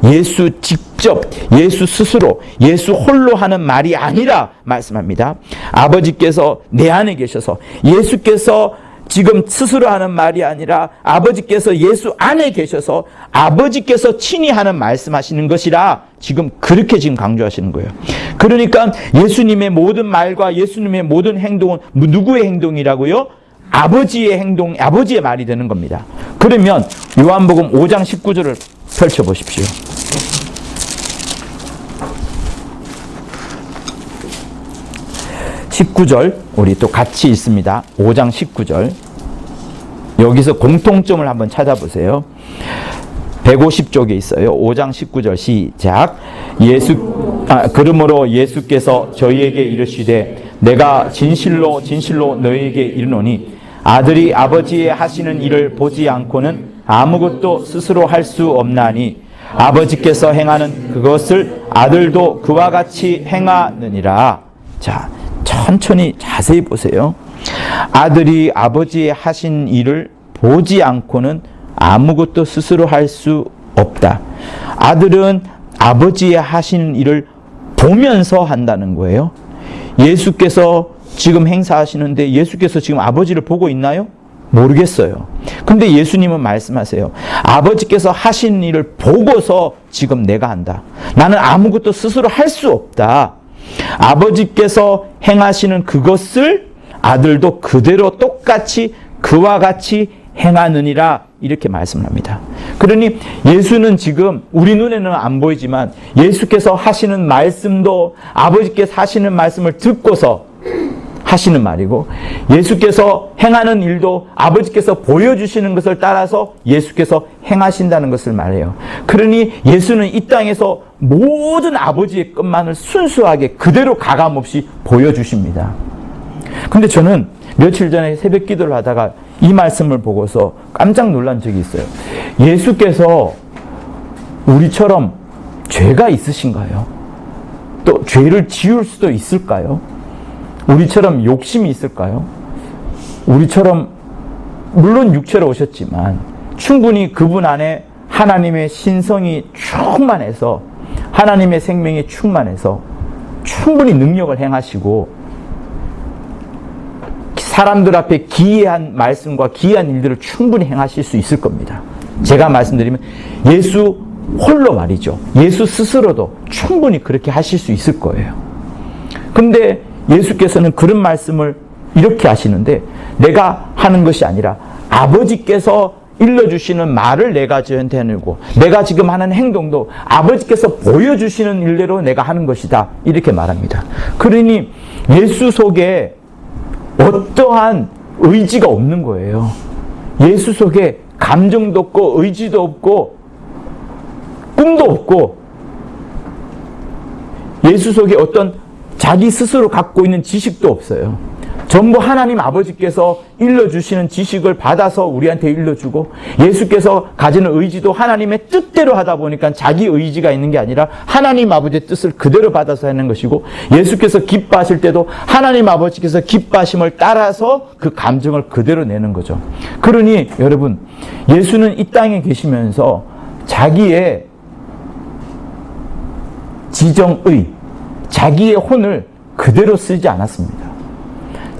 A: 예수 직접, 예수 스스로, 예수 홀로 하는 말이 아니라 말씀합니다. 아버지께서 내 안에 계셔서 예수께서 지금 스스로 하는 말이 아니라 아버지께서 예수 안에 계셔서 아버지께서 친히 하는 말씀하시는 것이라 지금 그렇게 지금 강조하시는 거예요. 그러니까 예수님의 모든 말과 예수님의 모든 행동은 누구의 행동이라고요? 아버지의 행동, 아버지의 말이 되는 겁니다. 그러면 요한복음 5장 19절을 펼쳐보십시오. 우리 또 같이 있습니다. 5장 19절. 여기서 공통점을 한번 찾아보세요. 150쪽에 있어요. 5장 19절 시작. 그러므로 예수께서 저희에게 이르시되 내가 진실로 진실로 너희에게 이르노니 아들이 아버지의 하시는 일을 보지 않고는 아무것도 스스로 할 수 없나니 아버지께서 행하는 그것을 아들도 그와 같이 행하느니라. 자, 천천히 자세히 보세요. 아들이 아버지의 하신 일을 보지 않고는 아무것도 스스로 할 수 없다. 아들은 아버지의 하시는 일을 보면서 한다는 거예요. 예수께서 지금 행사하시는데 예수께서 지금 아버지를 보고 있나요? 모르겠어요. 근데 예수님은 말씀하세요. 아버지께서 하시는 일을 보고서 지금 내가 한다. 나는 아무것도 스스로 할 수 없다. 아버지께서 행하시는 그것을 아들도 그대로 똑같이 그와 같이 행하느니라 이렇게 말씀을 합니다. 그러니 예수는 지금 우리 눈에는 안 보이지만 예수께서 하시는 말씀도 아버지께서 하시는 말씀을 듣고서 하시는 말이고 예수께서 행하는 일도 아버지께서 보여주시는 것을 따라서 예수께서 행하신다는 것을 말해요. 그러니 예수는 이 땅에서 모든 아버지의 것만을 순수하게 그대로 가감없이 보여주십니다. 근데 저는 며칠 전에 새벽 기도를 하다가 이 말씀을 보고서 깜짝 놀란 적이 있어요. 예수께서 우리처럼 죄가 있으신가요? 또 죄를 지을 수도 있을까요? 우리처럼 욕심이 있을까요? 우리처럼 물론 육체로 오셨지만 충분히 그분 안에 하나님의 신성이 충만해서 하나님의 생명이 충만해서 충분히 능력을 행하시고 사람들 앞에 기이한 말씀과 기이한 일들을 충분히 행하실 수 있을 겁니다. 제가 말씀드리면 예수 홀로 말이죠. 예수 스스로도 충분히 그렇게 하실 수 있을 거예요. 근데 예수께서는 그런 말씀을 이렇게 하시는데 내가 하는 것이 아니라 아버지께서 일러주시는 말을 내가 저한테 해내고 내가 지금 하는 행동도 아버지께서 보여주시는 일대로 내가 하는 것이다. 이렇게 말합니다. 그러니 예수 속에 어떠한 의지가 없는 거예요. 예수 속에 감정도 없고 의지도 없고 꿈도 없고 예수 속에 어떤 자기 스스로 갖고 있는 지식도 없어요. 전부 하나님 아버지께서 일러주시는 지식을 받아서 우리한테 일러주고 예수께서 가지는 의지도 하나님의 뜻대로 하다 보니까 자기 의지가 있는 게 아니라 하나님 아버지의 뜻을 그대로 받아서 하는 것이고 예수께서 기뻐하실 때도 하나님 아버지께서 기뻐하심을 따라서 그 감정을 그대로 내는 거죠. 그러니 여러분 예수는 이 땅에 계시면서 자기의 지정의 자기의 혼을 그대로 쓰지 않았습니다.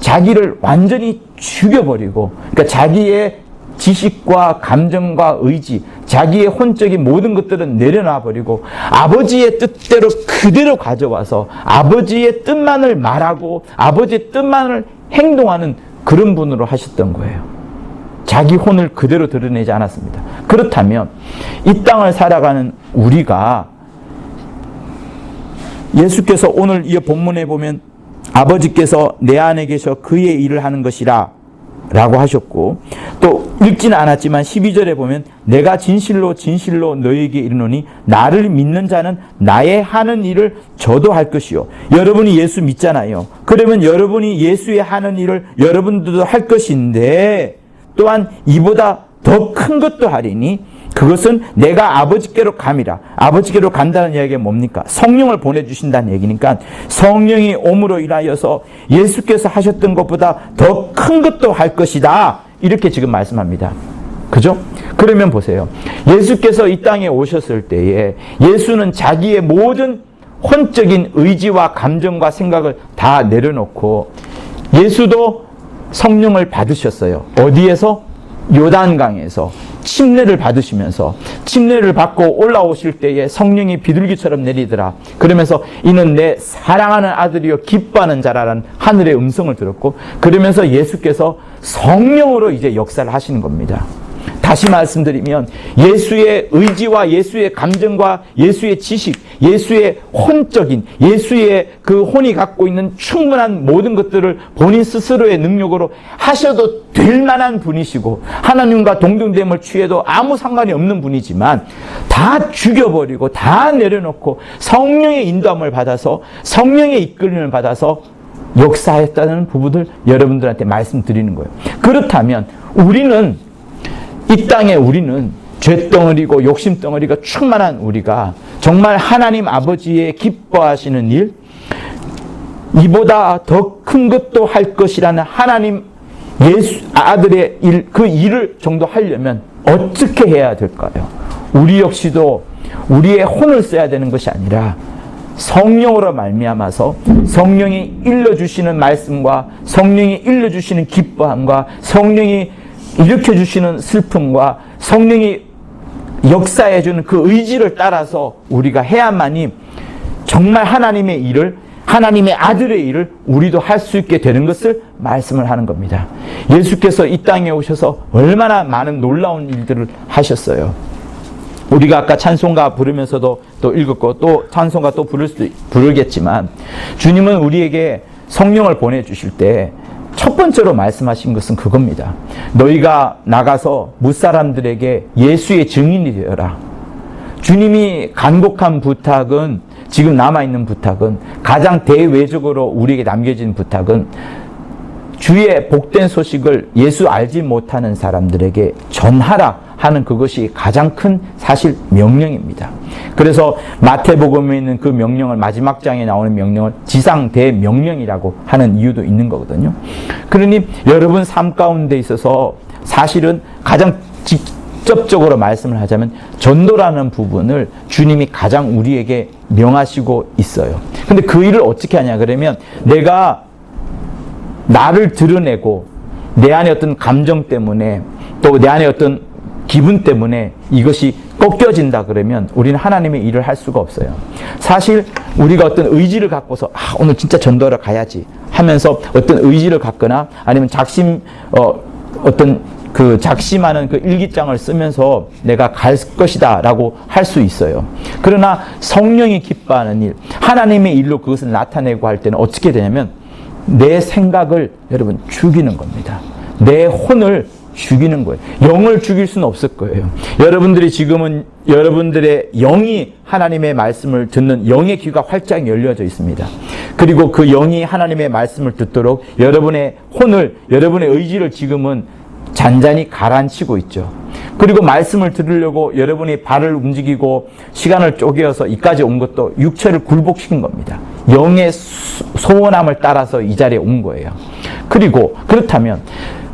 A: 자기를 완전히 죽여버리고 그러니까 자기의 지식과 감정과 의지 자기의 혼적인 모든 것들은 내려놔버리고 아버지의 뜻대로 그대로 가져와서 아버지의 뜻만을 말하고 아버지의 뜻만을 행동하는 그런 분으로 하셨던 거예요. 자기 혼을 그대로 드러내지 않았습니다. 그렇다면 이 땅을 살아가는 우리가 예수께서 오늘 이 본문에 보면 아버지께서 내 안에 계셔 그의 일을 하는 것이라 라고 하셨고 또 읽지는 않았지만 12절에 보면 내가 진실로 진실로 너희에게 이르노니 나를 믿는 자는 나의 하는 일을 저도 할 것이요. 여러분이 예수 믿잖아요. 그러면 여러분이 예수의 하는 일을 여러분들도 할 것인데 또한 이보다 더 큰 것도 하리니 그것은 내가 아버지께로 감이라. 아버지께로 간다는 이야기가 뭡니까? 성령을 보내주신다는 얘기니까 성령이 옴으로 인하여서 예수께서 하셨던 것보다 더 큰 것도 할 것이다. 이렇게 지금 말씀합니다. 그죠? 그러면 보세요. 예수께서 이 땅에 오셨을 때에 예수는 자기의 모든 혼적인 의지와 감정과 생각을 다 내려놓고 예수도 성령을 받으셨어요. 어디에서? 요단강에서 침례를 받으시면서 침례를 받고 올라오실 때에 성령이 비둘기처럼 내리더라. 그러면서 이는 내 사랑하는 아들이요 기뻐하는 자라는 하늘의 음성을 들었고, 그러면서 예수께서 성령으로 이제 역사를 하시는 겁니다. 다시 말씀드리면 예수의 의지와 예수의 감정과 예수의 지식, 예수의 혼적인, 예수의 그 혼이 갖고 있는 충분한 모든 것들을 본인 스스로의 능력으로 하셔도 될 만한 분이시고, 하나님과 동등됨을 취해도 아무 상관이 없는 분이지만 다 죽여버리고 다 내려놓고 성령의 인도함을 받아서, 성령의 이끌림을 받아서 역사했다는 부분을 여러분들한테 말씀드리는 거예요. 그렇다면 이 땅에 우리는 죄덩어리고 욕심덩어리가 충만한 우리가 정말 하나님 아버지의 기뻐하시는 일, 이보다 더 큰 것도 할 것이라는 하나님 예수 아들의 일, 그 일을 정도 하려면 어떻게 해야 될까요? 우리 역시도 우리의 혼을 써야 되는 것이 아니라 성령으로 말미암아서 성령이 일러주시는 말씀과 성령이 일러주시는 기뻐함과 성령이 일으켜주시는 슬픔과 성령이 역사해주는 그 의지를 따라서 우리가 해야만이 정말 하나님의 일을, 하나님의 아들의 일을 우리도 할 수 있게 되는 것을 말씀을 하는 겁니다. 예수께서 이 땅에 오셔서 얼마나 많은 놀라운 일들을 하셨어요. 우리가 아까 찬송가 부르면서도 또 읽었고 또 찬송가 또 부르겠지만, 주님은 우리에게 성령을 보내주실 때 첫 번째로 말씀하신 것은 그겁니다. 너희가 나가서 무사람들에게 예수의 증인이 되어라. 주님이 간곡한 부탁은, 지금 남아있는 부탁은, 가장 대외적으로 우리에게 남겨진 부탁은 주의 복된 소식을 예수 알지 못하는 사람들에게 전하라 하는 그것이 가장 큰 사실 명령입니다. 그래서 마태복음에 있는 그 명령을, 마지막 장에 나오는 명령을 지상대명령이라고 하는 이유도 있는 거거든요. 그러니 여러분 삶 가운데 있어서 사실은 가장 직접적으로 말씀을 하자면 전도라는 부분을 주님이 가장 우리에게 명하시고 있어요. 근데 그 일을 어떻게 하냐 그러면, 내가 나를 드러내고 내 안에 어떤 감정 때문에 또 내 안에 어떤 기분 때문에 이것이 꺾여진다 그러면 우리는 하나님의 일을 할 수가 없어요. 사실 우리가 어떤 의지를 갖고서 오늘 진짜 전도하러 가야지 하면서 어떤 의지를 갖거나 아니면 어떤 그 작심하는 그 일기장을 쓰면서 내가 갈 것이다 라고 할 수 있어요. 그러나 성령이 기뻐하는 일, 하나님의 일로 그것을 나타내고 할 때는 어떻게 되냐면 내 생각을 여러분 죽이는 겁니다. 내 혼을 죽이는 거예요. 영을 죽일 수는 없을 거예요. 여러분들이 지금은 여러분들의 영이 하나님의 말씀을 듣는 영의 귀가 활짝 열려져 있습니다. 그리고 그 영이 하나님의 말씀을 듣도록 여러분의 혼을, 여러분의 의지를 지금은 잔잔히 가라앉히고 있죠. 그리고 말씀을 들으려고 여러분이 발을 움직이고 시간을 쪼개어서 이까지 온 것도 육체를 굴복시킨 겁니다. 영의 소원함을 따라서 이 자리에 온 거예요. 그리고 그렇다면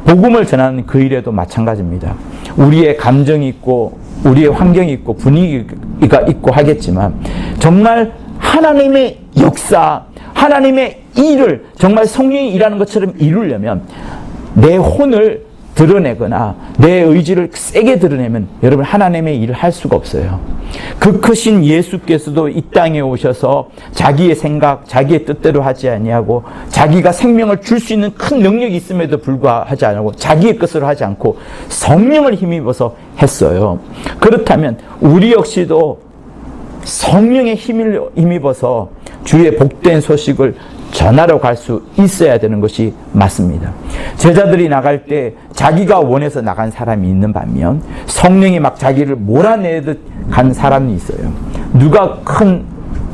A: 복음을 전하는 그 일에도 마찬가지입니다. 우리의 감정이 있고 우리의 환경이 있고 분위기가 있고 하겠지만 정말 하나님의 역사, 하나님의 일을 정말 성령이 일하는 것처럼 이루려면 내 혼을 드러내거나 내 의지를 세게 드러내면 여러분 하나님의 일을 할 수가 없어요. 그 크신 예수께서도 이 땅에 오셔서 자기의 생각, 자기의 뜻대로 하지 아니하고 자기가 생명을 줄 수 있는 큰 능력이 있음에도 불구하지 않고 자기의 것으로 하지 않고 성령을 힘입어서 했어요. 그렇다면 우리 역시도 성령의 힘을 힘입어서 주의 복된 소식을 전하러 갈 수 있어야 되는 것이 맞습니다. 제자들이 나갈 때 자기가 원해서 나간 사람이 있는 반면 성령이 막 자기를 몰아내듯 간 사람이 있어요. 누가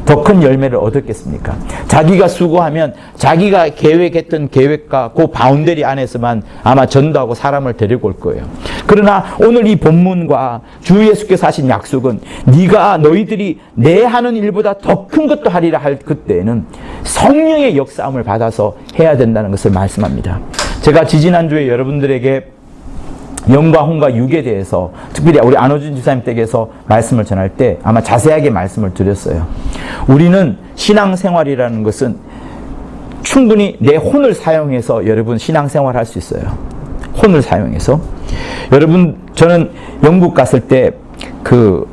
A: 더 큰 열매를 얻었겠습니까? 자기가 수고하면 자기가 계획했던 계획과 그 바운더리 안에서만 아마 전도하고 사람을 데리고 올 거예요. 그러나 오늘 이 본문과 주 예수께서 하신 약속은 너희들이 내 하는 일보다 더 큰 것도 하리라 할 그때에는 성령의 역사함을 받아서 해야 된다는 것을 말씀합니다. 제가 지지난주에 여러분들에게 영과 혼과 육에 대해서 특별히 우리 안호준 집사님 댁에서 말씀을 전할 때 아마 자세하게 말씀을 드렸어요. 우리는 신앙생활이라는 것은 충분히 내 혼을 사용해서 여러분 신앙생활 할 수 있어요. 혼을 사용해서. 여러분, 저는 영국 갔을 때 그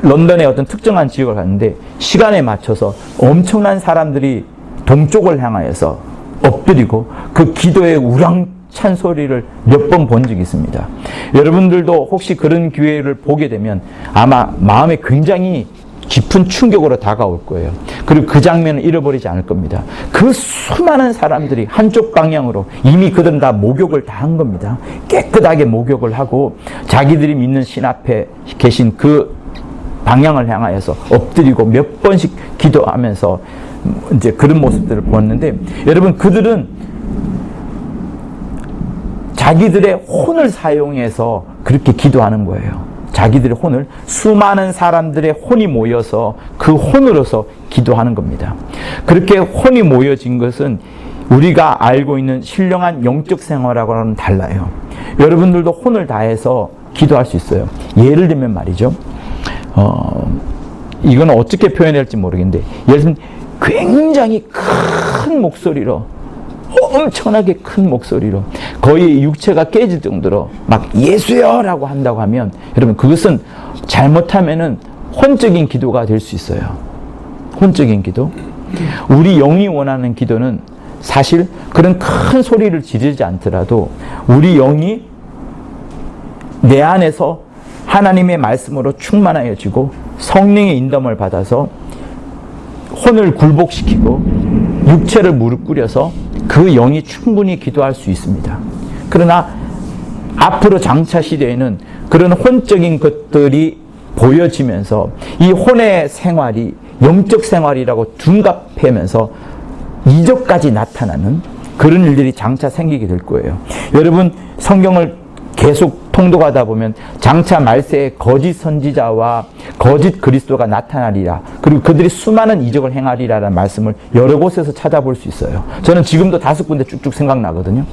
A: 런던의 어떤 특정한 지역을 갔는데 시간에 맞춰서 엄청난 사람들이 동쪽을 향하여서 엎드리고 그 기도의 우렁찬 소리를 몇 번 본 적이 있습니다. 여러분들도 혹시 그런 기회를 보게 되면 아마 마음에 굉장히 깊은 충격으로 다가올 거예요. 그리고 그 장면을 잃어버리지 않을 겁니다. 그 수많은 사람들이 한쪽 방향으로 이미 그들은 다 목욕을 다 한 겁니다. 깨끗하게 목욕을 하고 자기들이 믿는 신 앞에 계신 그 방향을 향하여서 엎드리고 몇 번씩 기도하면서 이제 그런 모습들을 보았는데, 여러분, 그들은 자기들의 혼을 사용해서 그렇게 기도하는 거예요. 자기들의 혼을, 수많은 사람들의 혼이 모여서 그 혼으로서 기도하는 겁니다. 그렇게 혼이 모여진 것은 우리가 알고 있는 신령한 영적 생활하고는 달라요. 여러분들도 혼을 다해서 기도할 수 있어요. 예를 들면 말이죠. 이건 어떻게 표현할지 모르겠는데, 예를 들면 굉장히 큰 목소리로, 엄청나게 큰 목소리로 거의 육체가 깨질 정도로 막 예수여 라고 한다고 하면, 여러분, 그것은 잘못하면은 혼적인 기도가 될 수 있어요. 혼적인 기도. 우리 영이 원하는 기도는 사실 그런 큰 소리를 지르지 않더라도 우리 영이 내 안에서 하나님의 말씀으로 충만하여지고 성령의 인도를 받아서 혼을 굴복시키고 육체를 무릎 꿇여서 그 영이 충분히 기도할 수 있습니다. 그러나 앞으로 장차 시대에는 그런 혼적인 것들이 보여지면서 이 혼의 생활이 영적 생활이라고 둔갑하면서 이적까지 나타나는 그런 일들이 장차 생기게 될 거예요. 여러분, 성경을 계속 통독하다 보면 장차 말세에 거짓 선지자와 거짓 그리스도가 나타나리라, 그리고 그들이 수많은 이적을 행하리라라는 말씀을 여러 곳에서 찾아볼 수 있어요. 저는 지금도 5군데 쭉쭉 생각나거든요.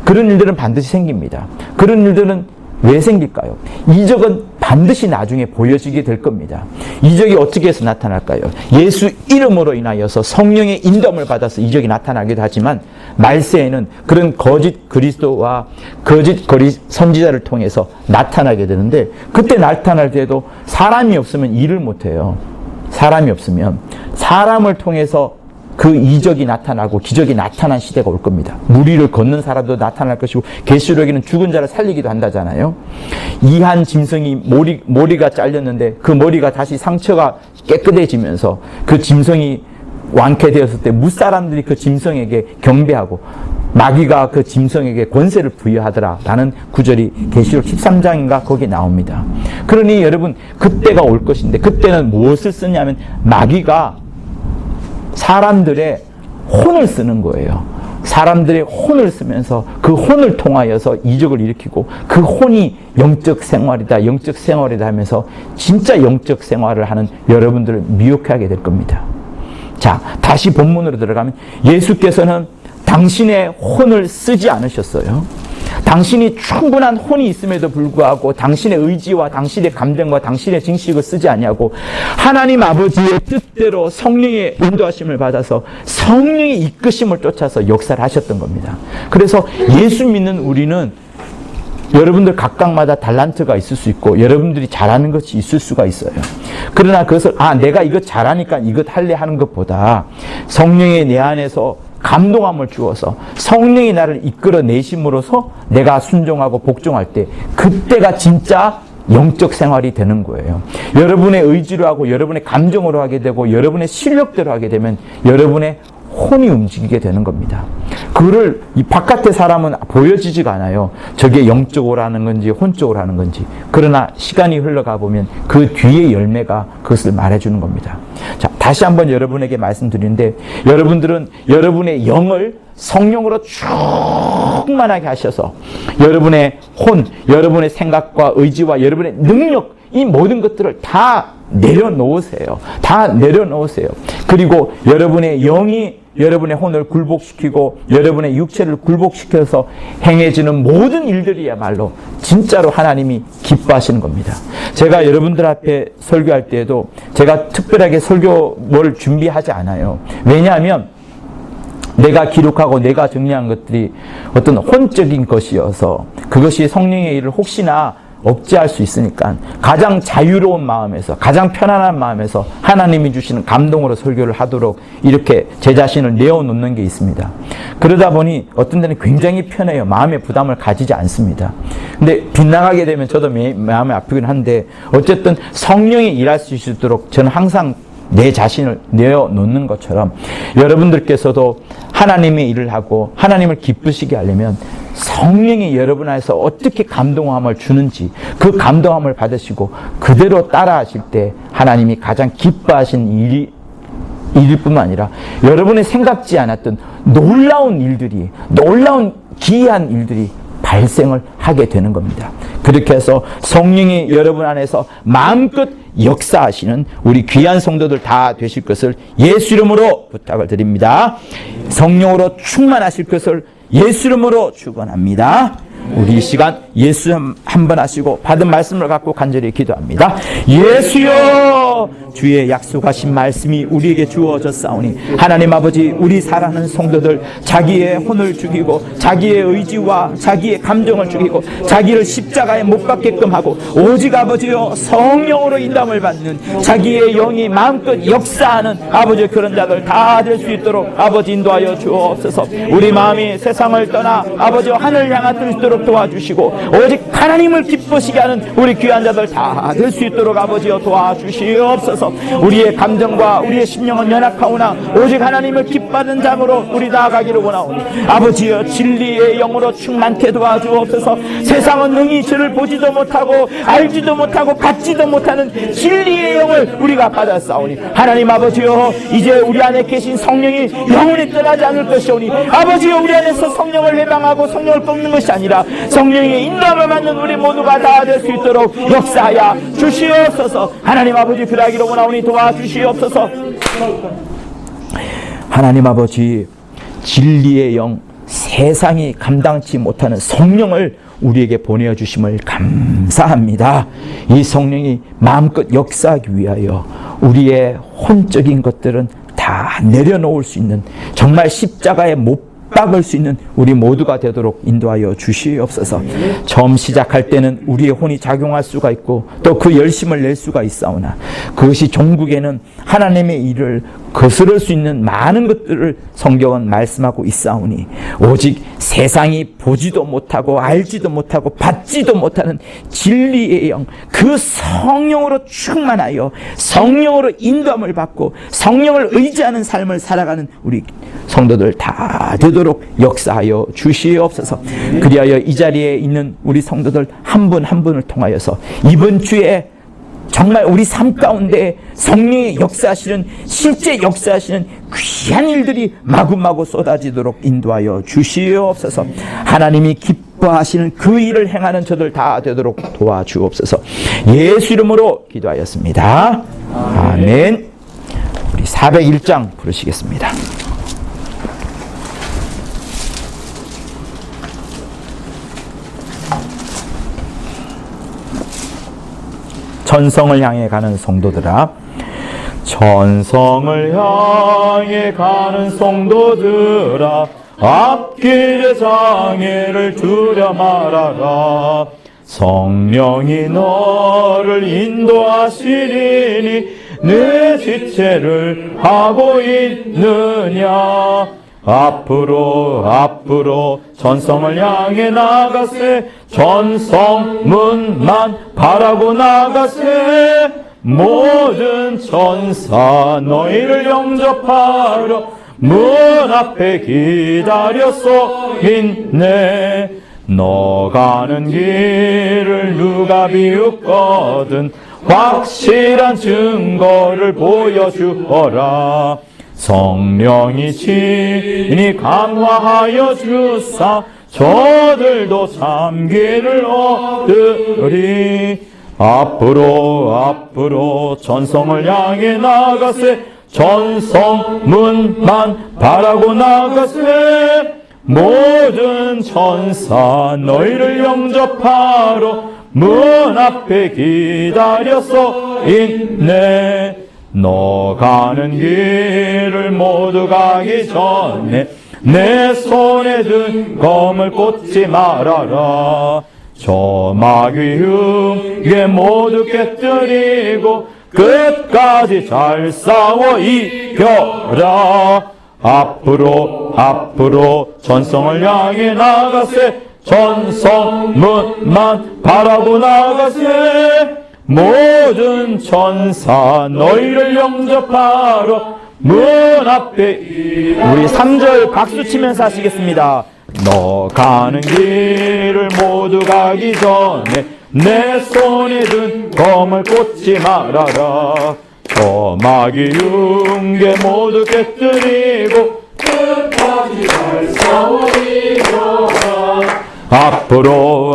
A: 그런 일들은 반드시 생깁니다. 그런 일들은 왜 생길까요? 이적은 반드시 나중에 보여지게 될 겁니다. 이적이 어떻게 해서 나타날까요? 예수 이름으로 인하여서 성령의 인도함을 받아서 이적이 나타나기도 하지만, 말세에는 그런 거짓 그리스도와 거짓 선지자를 통해서 나타나게 되는데, 그때 나타날 때도 사람이 없으면 일을 못해요. 사람이 없으면 사람을 통해서 그 이적이 나타나고 기적이 나타난 시대가 올 겁니다. 물 위를 걷는 사람도 나타날 것이고, 계시록에는 죽은 자를 살리기도 한다잖아요. 이한 짐승이 머리가 잘렸는데 그 머리가 다시 상처가 깨끗해지면서 그 짐승이 완쾌되었을 때 무사람들이 그 짐승에게 경배하고 마귀가 그 짐승에게 권세를 부여하더라라는 구절이 계시록 13장인가 거기에 나옵니다. 그러니 여러분, 그때가 올 것인데, 그때는 무엇을 쓰냐면 마귀가 사람들의 혼을 쓰는 거예요. 사람들의 혼을 쓰면서 그 혼을 통하여서 이적을 일으키고, 그 혼이 영적 생활이다, 영적 생활이다 하면서 진짜 영적 생활을 하는 여러분들을 미혹하게 될 겁니다. 자, 다시 본문으로 들어가면, 예수께서는 당신의 혼을 쓰지 않으셨어요. 당신이 충분한 혼이 있음에도 불구하고 당신의 의지와 당신의 감정과 당신의 증식을 쓰지 아니하고 하나님 아버지의 뜻대로 성령의 인도하심을 받아서 성령의 이끄심을 쫓아서 역사를 하셨던 겁니다. 그래서 예수 믿는 우리는 여러분들 각각마다 달란트가 있을 수 있고 여러분들이 잘하는 것이 있을 수가 있어요. 그러나 그것을 내가 이것 잘하니까 이것 할래 하는 것보다 성령의 내 안에서 감동함을 주어서 성령이 나를 이끌어내심으로써 내가 순종하고 복종할 때, 그때가 진짜 영적 생활이 되는 거예요. 여러분의 의지로 하고 여러분의 감정으로 하게 되고 여러분의 실력대로 하게 되면 여러분의 혼이 움직이게 되는 겁니다. 그거를 이 바깥의 사람은 보여지지가 않아요. 저게 영적으로 하는 건지 혼적으로 하는 건지. 그러나 시간이 흘러가 보면 그 뒤의 열매가 그것을 말해주는 겁니다. 자, 다시 한번 여러분에게 말씀드리는데, 여러분들은 여러분의 영을 성령으로 충만하게 하셔서 여러분의 혼, 여러분의 생각과 의지와 여러분의 능력, 이 모든 것들을 다 내려놓으세요. 다 내려놓으세요. 그리고 여러분의 영이 여러분의 혼을 굴복시키고 여러분의 육체를 굴복시켜서 행해지는 모든 일들이야말로 진짜로 하나님이 기뻐하시는 겁니다. 제가 여러분들 앞에 설교할 때에도 제가 특별하게 설교 뭘 준비하지 않아요. 왜냐하면 내가 기록하고 내가 정리한 것들이 어떤 혼적인 것이어서 그것이 성령의 일을 혹시나 억제할 수 있으니까 가장 자유로운 마음에서 가장 편안한 마음에서 하나님이 주시는 감동으로 설교를 하도록 이렇게 제 자신을 내어놓는 게 있습니다. 그러다 보니 어떤 데는 굉장히 편해요. 마음의 부담을 가지지 않습니다. 근데 빗나가게 되면 저도 마음이 아프긴 한데 어쨌든 성령이 일할 수 있도록 저는 항상 내 자신을 내어놓는 것처럼 여러분들께서도 하나님의 일을 하고 하나님을 기쁘시게 하려면 성령이 여러분 안에서 어떻게 감동함을 주는지 그 감동함을 받으시고 그대로 따라하실 때 하나님이 가장 기뻐하신 일일 뿐만 아니라 여러분이 생각지 않았던 놀라운 일들이 놀라운 기이한 일들이 발생을 하게 되는 겁니다. 그렇게 해서 성령이 여러분 안에서 마음껏 역사하시는 우리 귀한 성도들 다 되실 것을 예수 이름으로 부탁을 드립니다. 성령으로 충만하실 것을 예수 이름으로 축원합니다. 우리 이 시간 예수 한번 하시고 받은 말씀을 갖고 간절히 기도합니다. 예수여, 주의 약속하신 말씀이 우리에게 주어졌사오니 하나님 아버지, 우리 사랑하는 성도들 자기의 혼을 죽이고 자기의 의지와 자기의 감정을 죽이고 자기를 십자가에 못 박게끔 하고 오직 아버지여 성령으로 인도함을 받는 자기의 영이 마음껏 역사하는 아버지 그런 자들 다 될 수 있도록 아버지 인도하여 주옵소서. 우리 마음이 세상을 떠나 아버지 하늘 향하여 있도록 도와주시고 오직 하나님을 기쁘시게 하는 우리 귀한 자들 다 될 수 있도록 아버지여 도와주시옵소서. 우리의 감정과 우리의 심령은 연약하오나 오직 하나님을 기뻐하는 자로 우리 나아가기를 원하오니 아버지여 진리의 영으로 충만케 도와주옵소서. 세상은 능히 저를 보지도 못하고 알지도 못하고 받지도 못하는 진리의 영을 우리가 받았사오니 하나님 아버지여, 이제 우리 안에 계신 성령이 영원히 떠나지 않을 것이오니 아버지여, 우리 안에서 성령을 해방하고 성령을 꺾는 것이 아니라 성령의 인도함을 받는 우리 모두가 다 될 수 있도록 역사하여 주시옵소서. 하나님 아버지, 그러하기를 원하오니 도와주시옵소서. 하나님 아버지, 진리의 영, 세상이 감당치 못하는 성령을 우리에게 보내주심을 감사합니다. 이 성령이 마음껏 역사하기 위하여 우리의 혼적인 것들은 다 내려놓을 수 있는, 정말 십자가에 못 박을 수 있는 우리 모두가 되도록 인도하여 주시옵소서. 처음 시작할 때는 우리의 혼이 작용할 수가 있고 또 그 열심을 낼 수가 있사오나 그것이 종국에는 하나님의 일을 거스를 수 있는 많은 것들을 성경은 말씀하고 있사오니 오직 세상이 보지도 못하고 알지도 못하고 받지도 못하는 진리의 영, 그 성령으로 충만하여 성령으로 인도함을 받고 성령을 의지하는 삶을 살아가는 우리 성도들 다 되도록 역사하여 주시옵소서. 그리하여 이 자리에 있는 우리 성도들 한 분 한 분을 통하여서 이번 주에 정말 우리 삶 가운데 성령의 역사하시는, 실제 역사하시는 귀한 일들이 마구마구 쏟아지도록 인도하여 주시옵소서. 하나님이 기뻐하시는 그 일을 행하는 저들 다 되도록 도와주옵소서. 예수 이름으로 기도하였습니다. 아멘. 우리 401장 부르시겠습니다. 천성을 향해 가는 성도들아, 천성을 향해 가는 성도들아, 앞길에 장애를 두려 말아라. 성령이 너를 인도하시리니 내 지체를 하고 있느냐. 앞으로 전성을 향해 나가세. 전성문만 바라고 나가세. 모든 천사 너희를 영접하러 문 앞에 기다려 서 있네. 너 가는 길을 누가 비웃거든 확실한 증거를 보여주어라. 성령이 친히 강화하여 주사 저들도 참기를 얻으리. 앞으로 전성을 향해 나가세. 전성문만 바라고 나가세. 모든 천사 너희를 영접하러 문 앞에 기다려서 있네. 너 가는 길을 모두 가기 전에 내 손에 든 검을 꽂지 말아라. 저 마귀 흉계 모두 깨뜨리고 끝까지 잘 싸워 이겨라. 앞으로 전성을 향해 나가세. 전성문만 바라고 나가세. 모든 천사 너희를 영접하러 문 앞에. 우리 3절 박수 치면서 하시겠습니다. 너 가는 길을 모두 가기 전에 내 손에 든 검을 꽂지 말아라. 저 마귀 흉계 모두 깨뜨리고 끝까지 잘 싸워 이겨라. 앞으로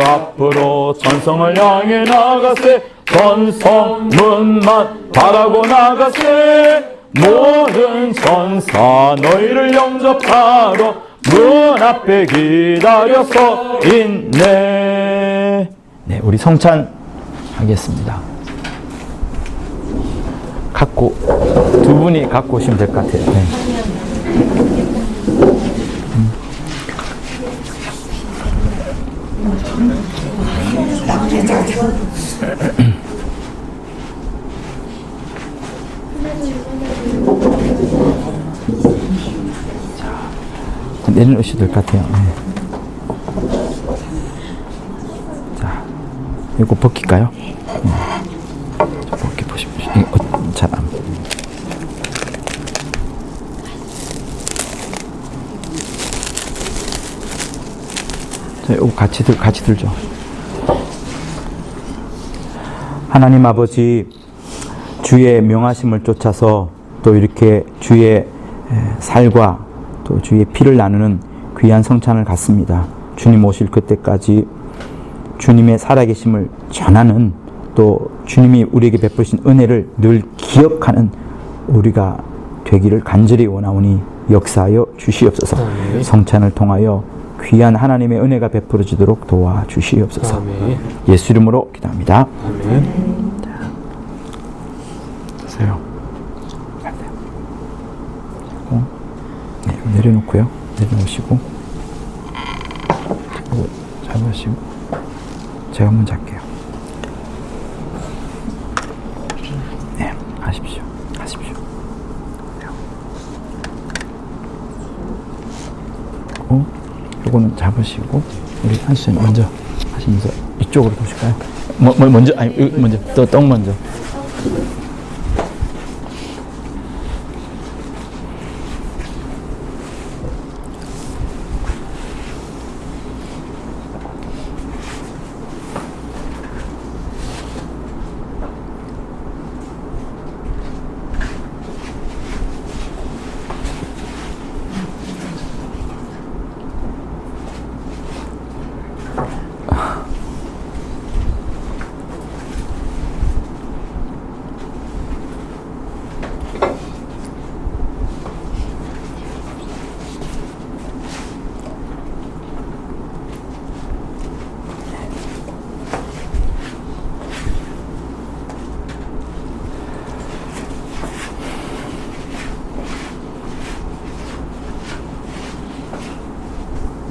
A: 전성을 향해 나가세. 전성문만 바라고 나가세. 모든 천사 너희를 영접하러 문 앞에 기다려서 있네. 네, 우리 성찬 하겠습니다. 두 분이 갖고 오시면 될 것 같아요. 네. 내려놓으셔도 될 것 같아요. 네. 자, 이거 벗길까요? 벗겨 보십시오. 잘 안. 자, 이거 같이 들죠. 하나님 아버지, 주의 명하심을 쫓아서 또 이렇게 주의 살과 또 주의 피를 나누는 귀한 성찬을 갖습니다. 주님 오실 그때까지 주님의 살아계심을 전하는, 또 주님이 우리에게 베푸신 은혜를 늘 기억하는 우리가 되기를 간절히 원하오니 역사하여 주시옵소서. 성찬을 통하여 귀한 하나님의 은혜가 베풀어지도록 도와주시옵소서. 예수 이름으로 기도합니다. 아멘. 자, 드세요. 네, 내려놓고요. 내려놓으시고 잘 보시고 제가 먼저 할게요. 네, 하십시오. 요거는 잡으시고 우리 한수님 먼저 하시면서 이쪽으로 보실까요? 먼저 떡 먼저.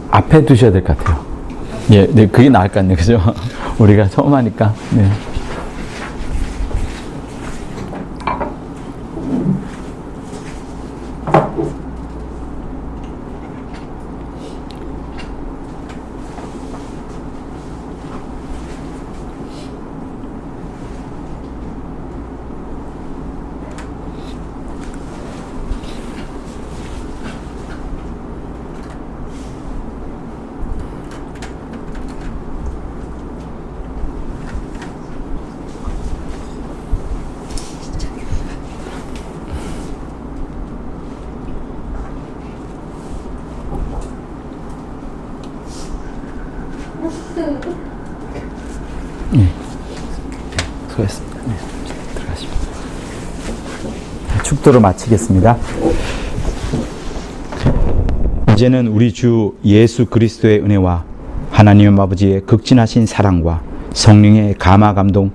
A: 앞에 두셔야 될 것 같아요. 예, 네, 그게 나을 것 같네요. 그죠? 우리가 처음 하니까. 네. 수고했습니다. 네, 들어가십시오. 축도를 마치겠습니다. 이제는 우리 주 예수 그리스도의 은혜와 하나님 아버지의 극진하신 사랑과 성령의 감화 감동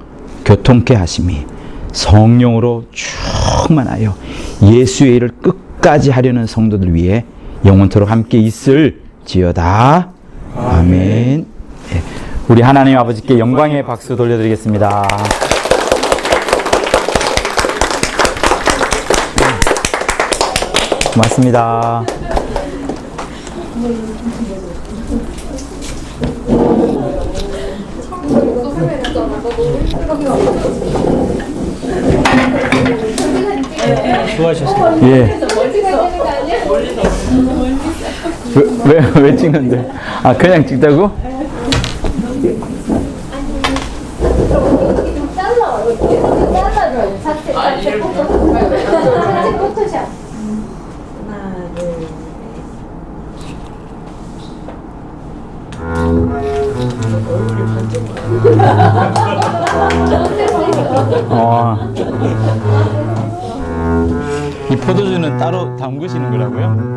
A: 교통케 하심이 성령으로 충만하여 예수의 일을 끝까지 하려는 성도들 위해 영원토록 함께 있을지어다. 아멘. 네, 우리 하나님 아버지께 영광의 박수 돌려드리겠습니다. 고맙습니다. 수고하셨습니다. 예. 왜 찍는데? 아, 그냥 찍다고?
C: 잘라줘요. 자체 포토샵.
A: 이 포도주는 따로 담그시는 거라고요?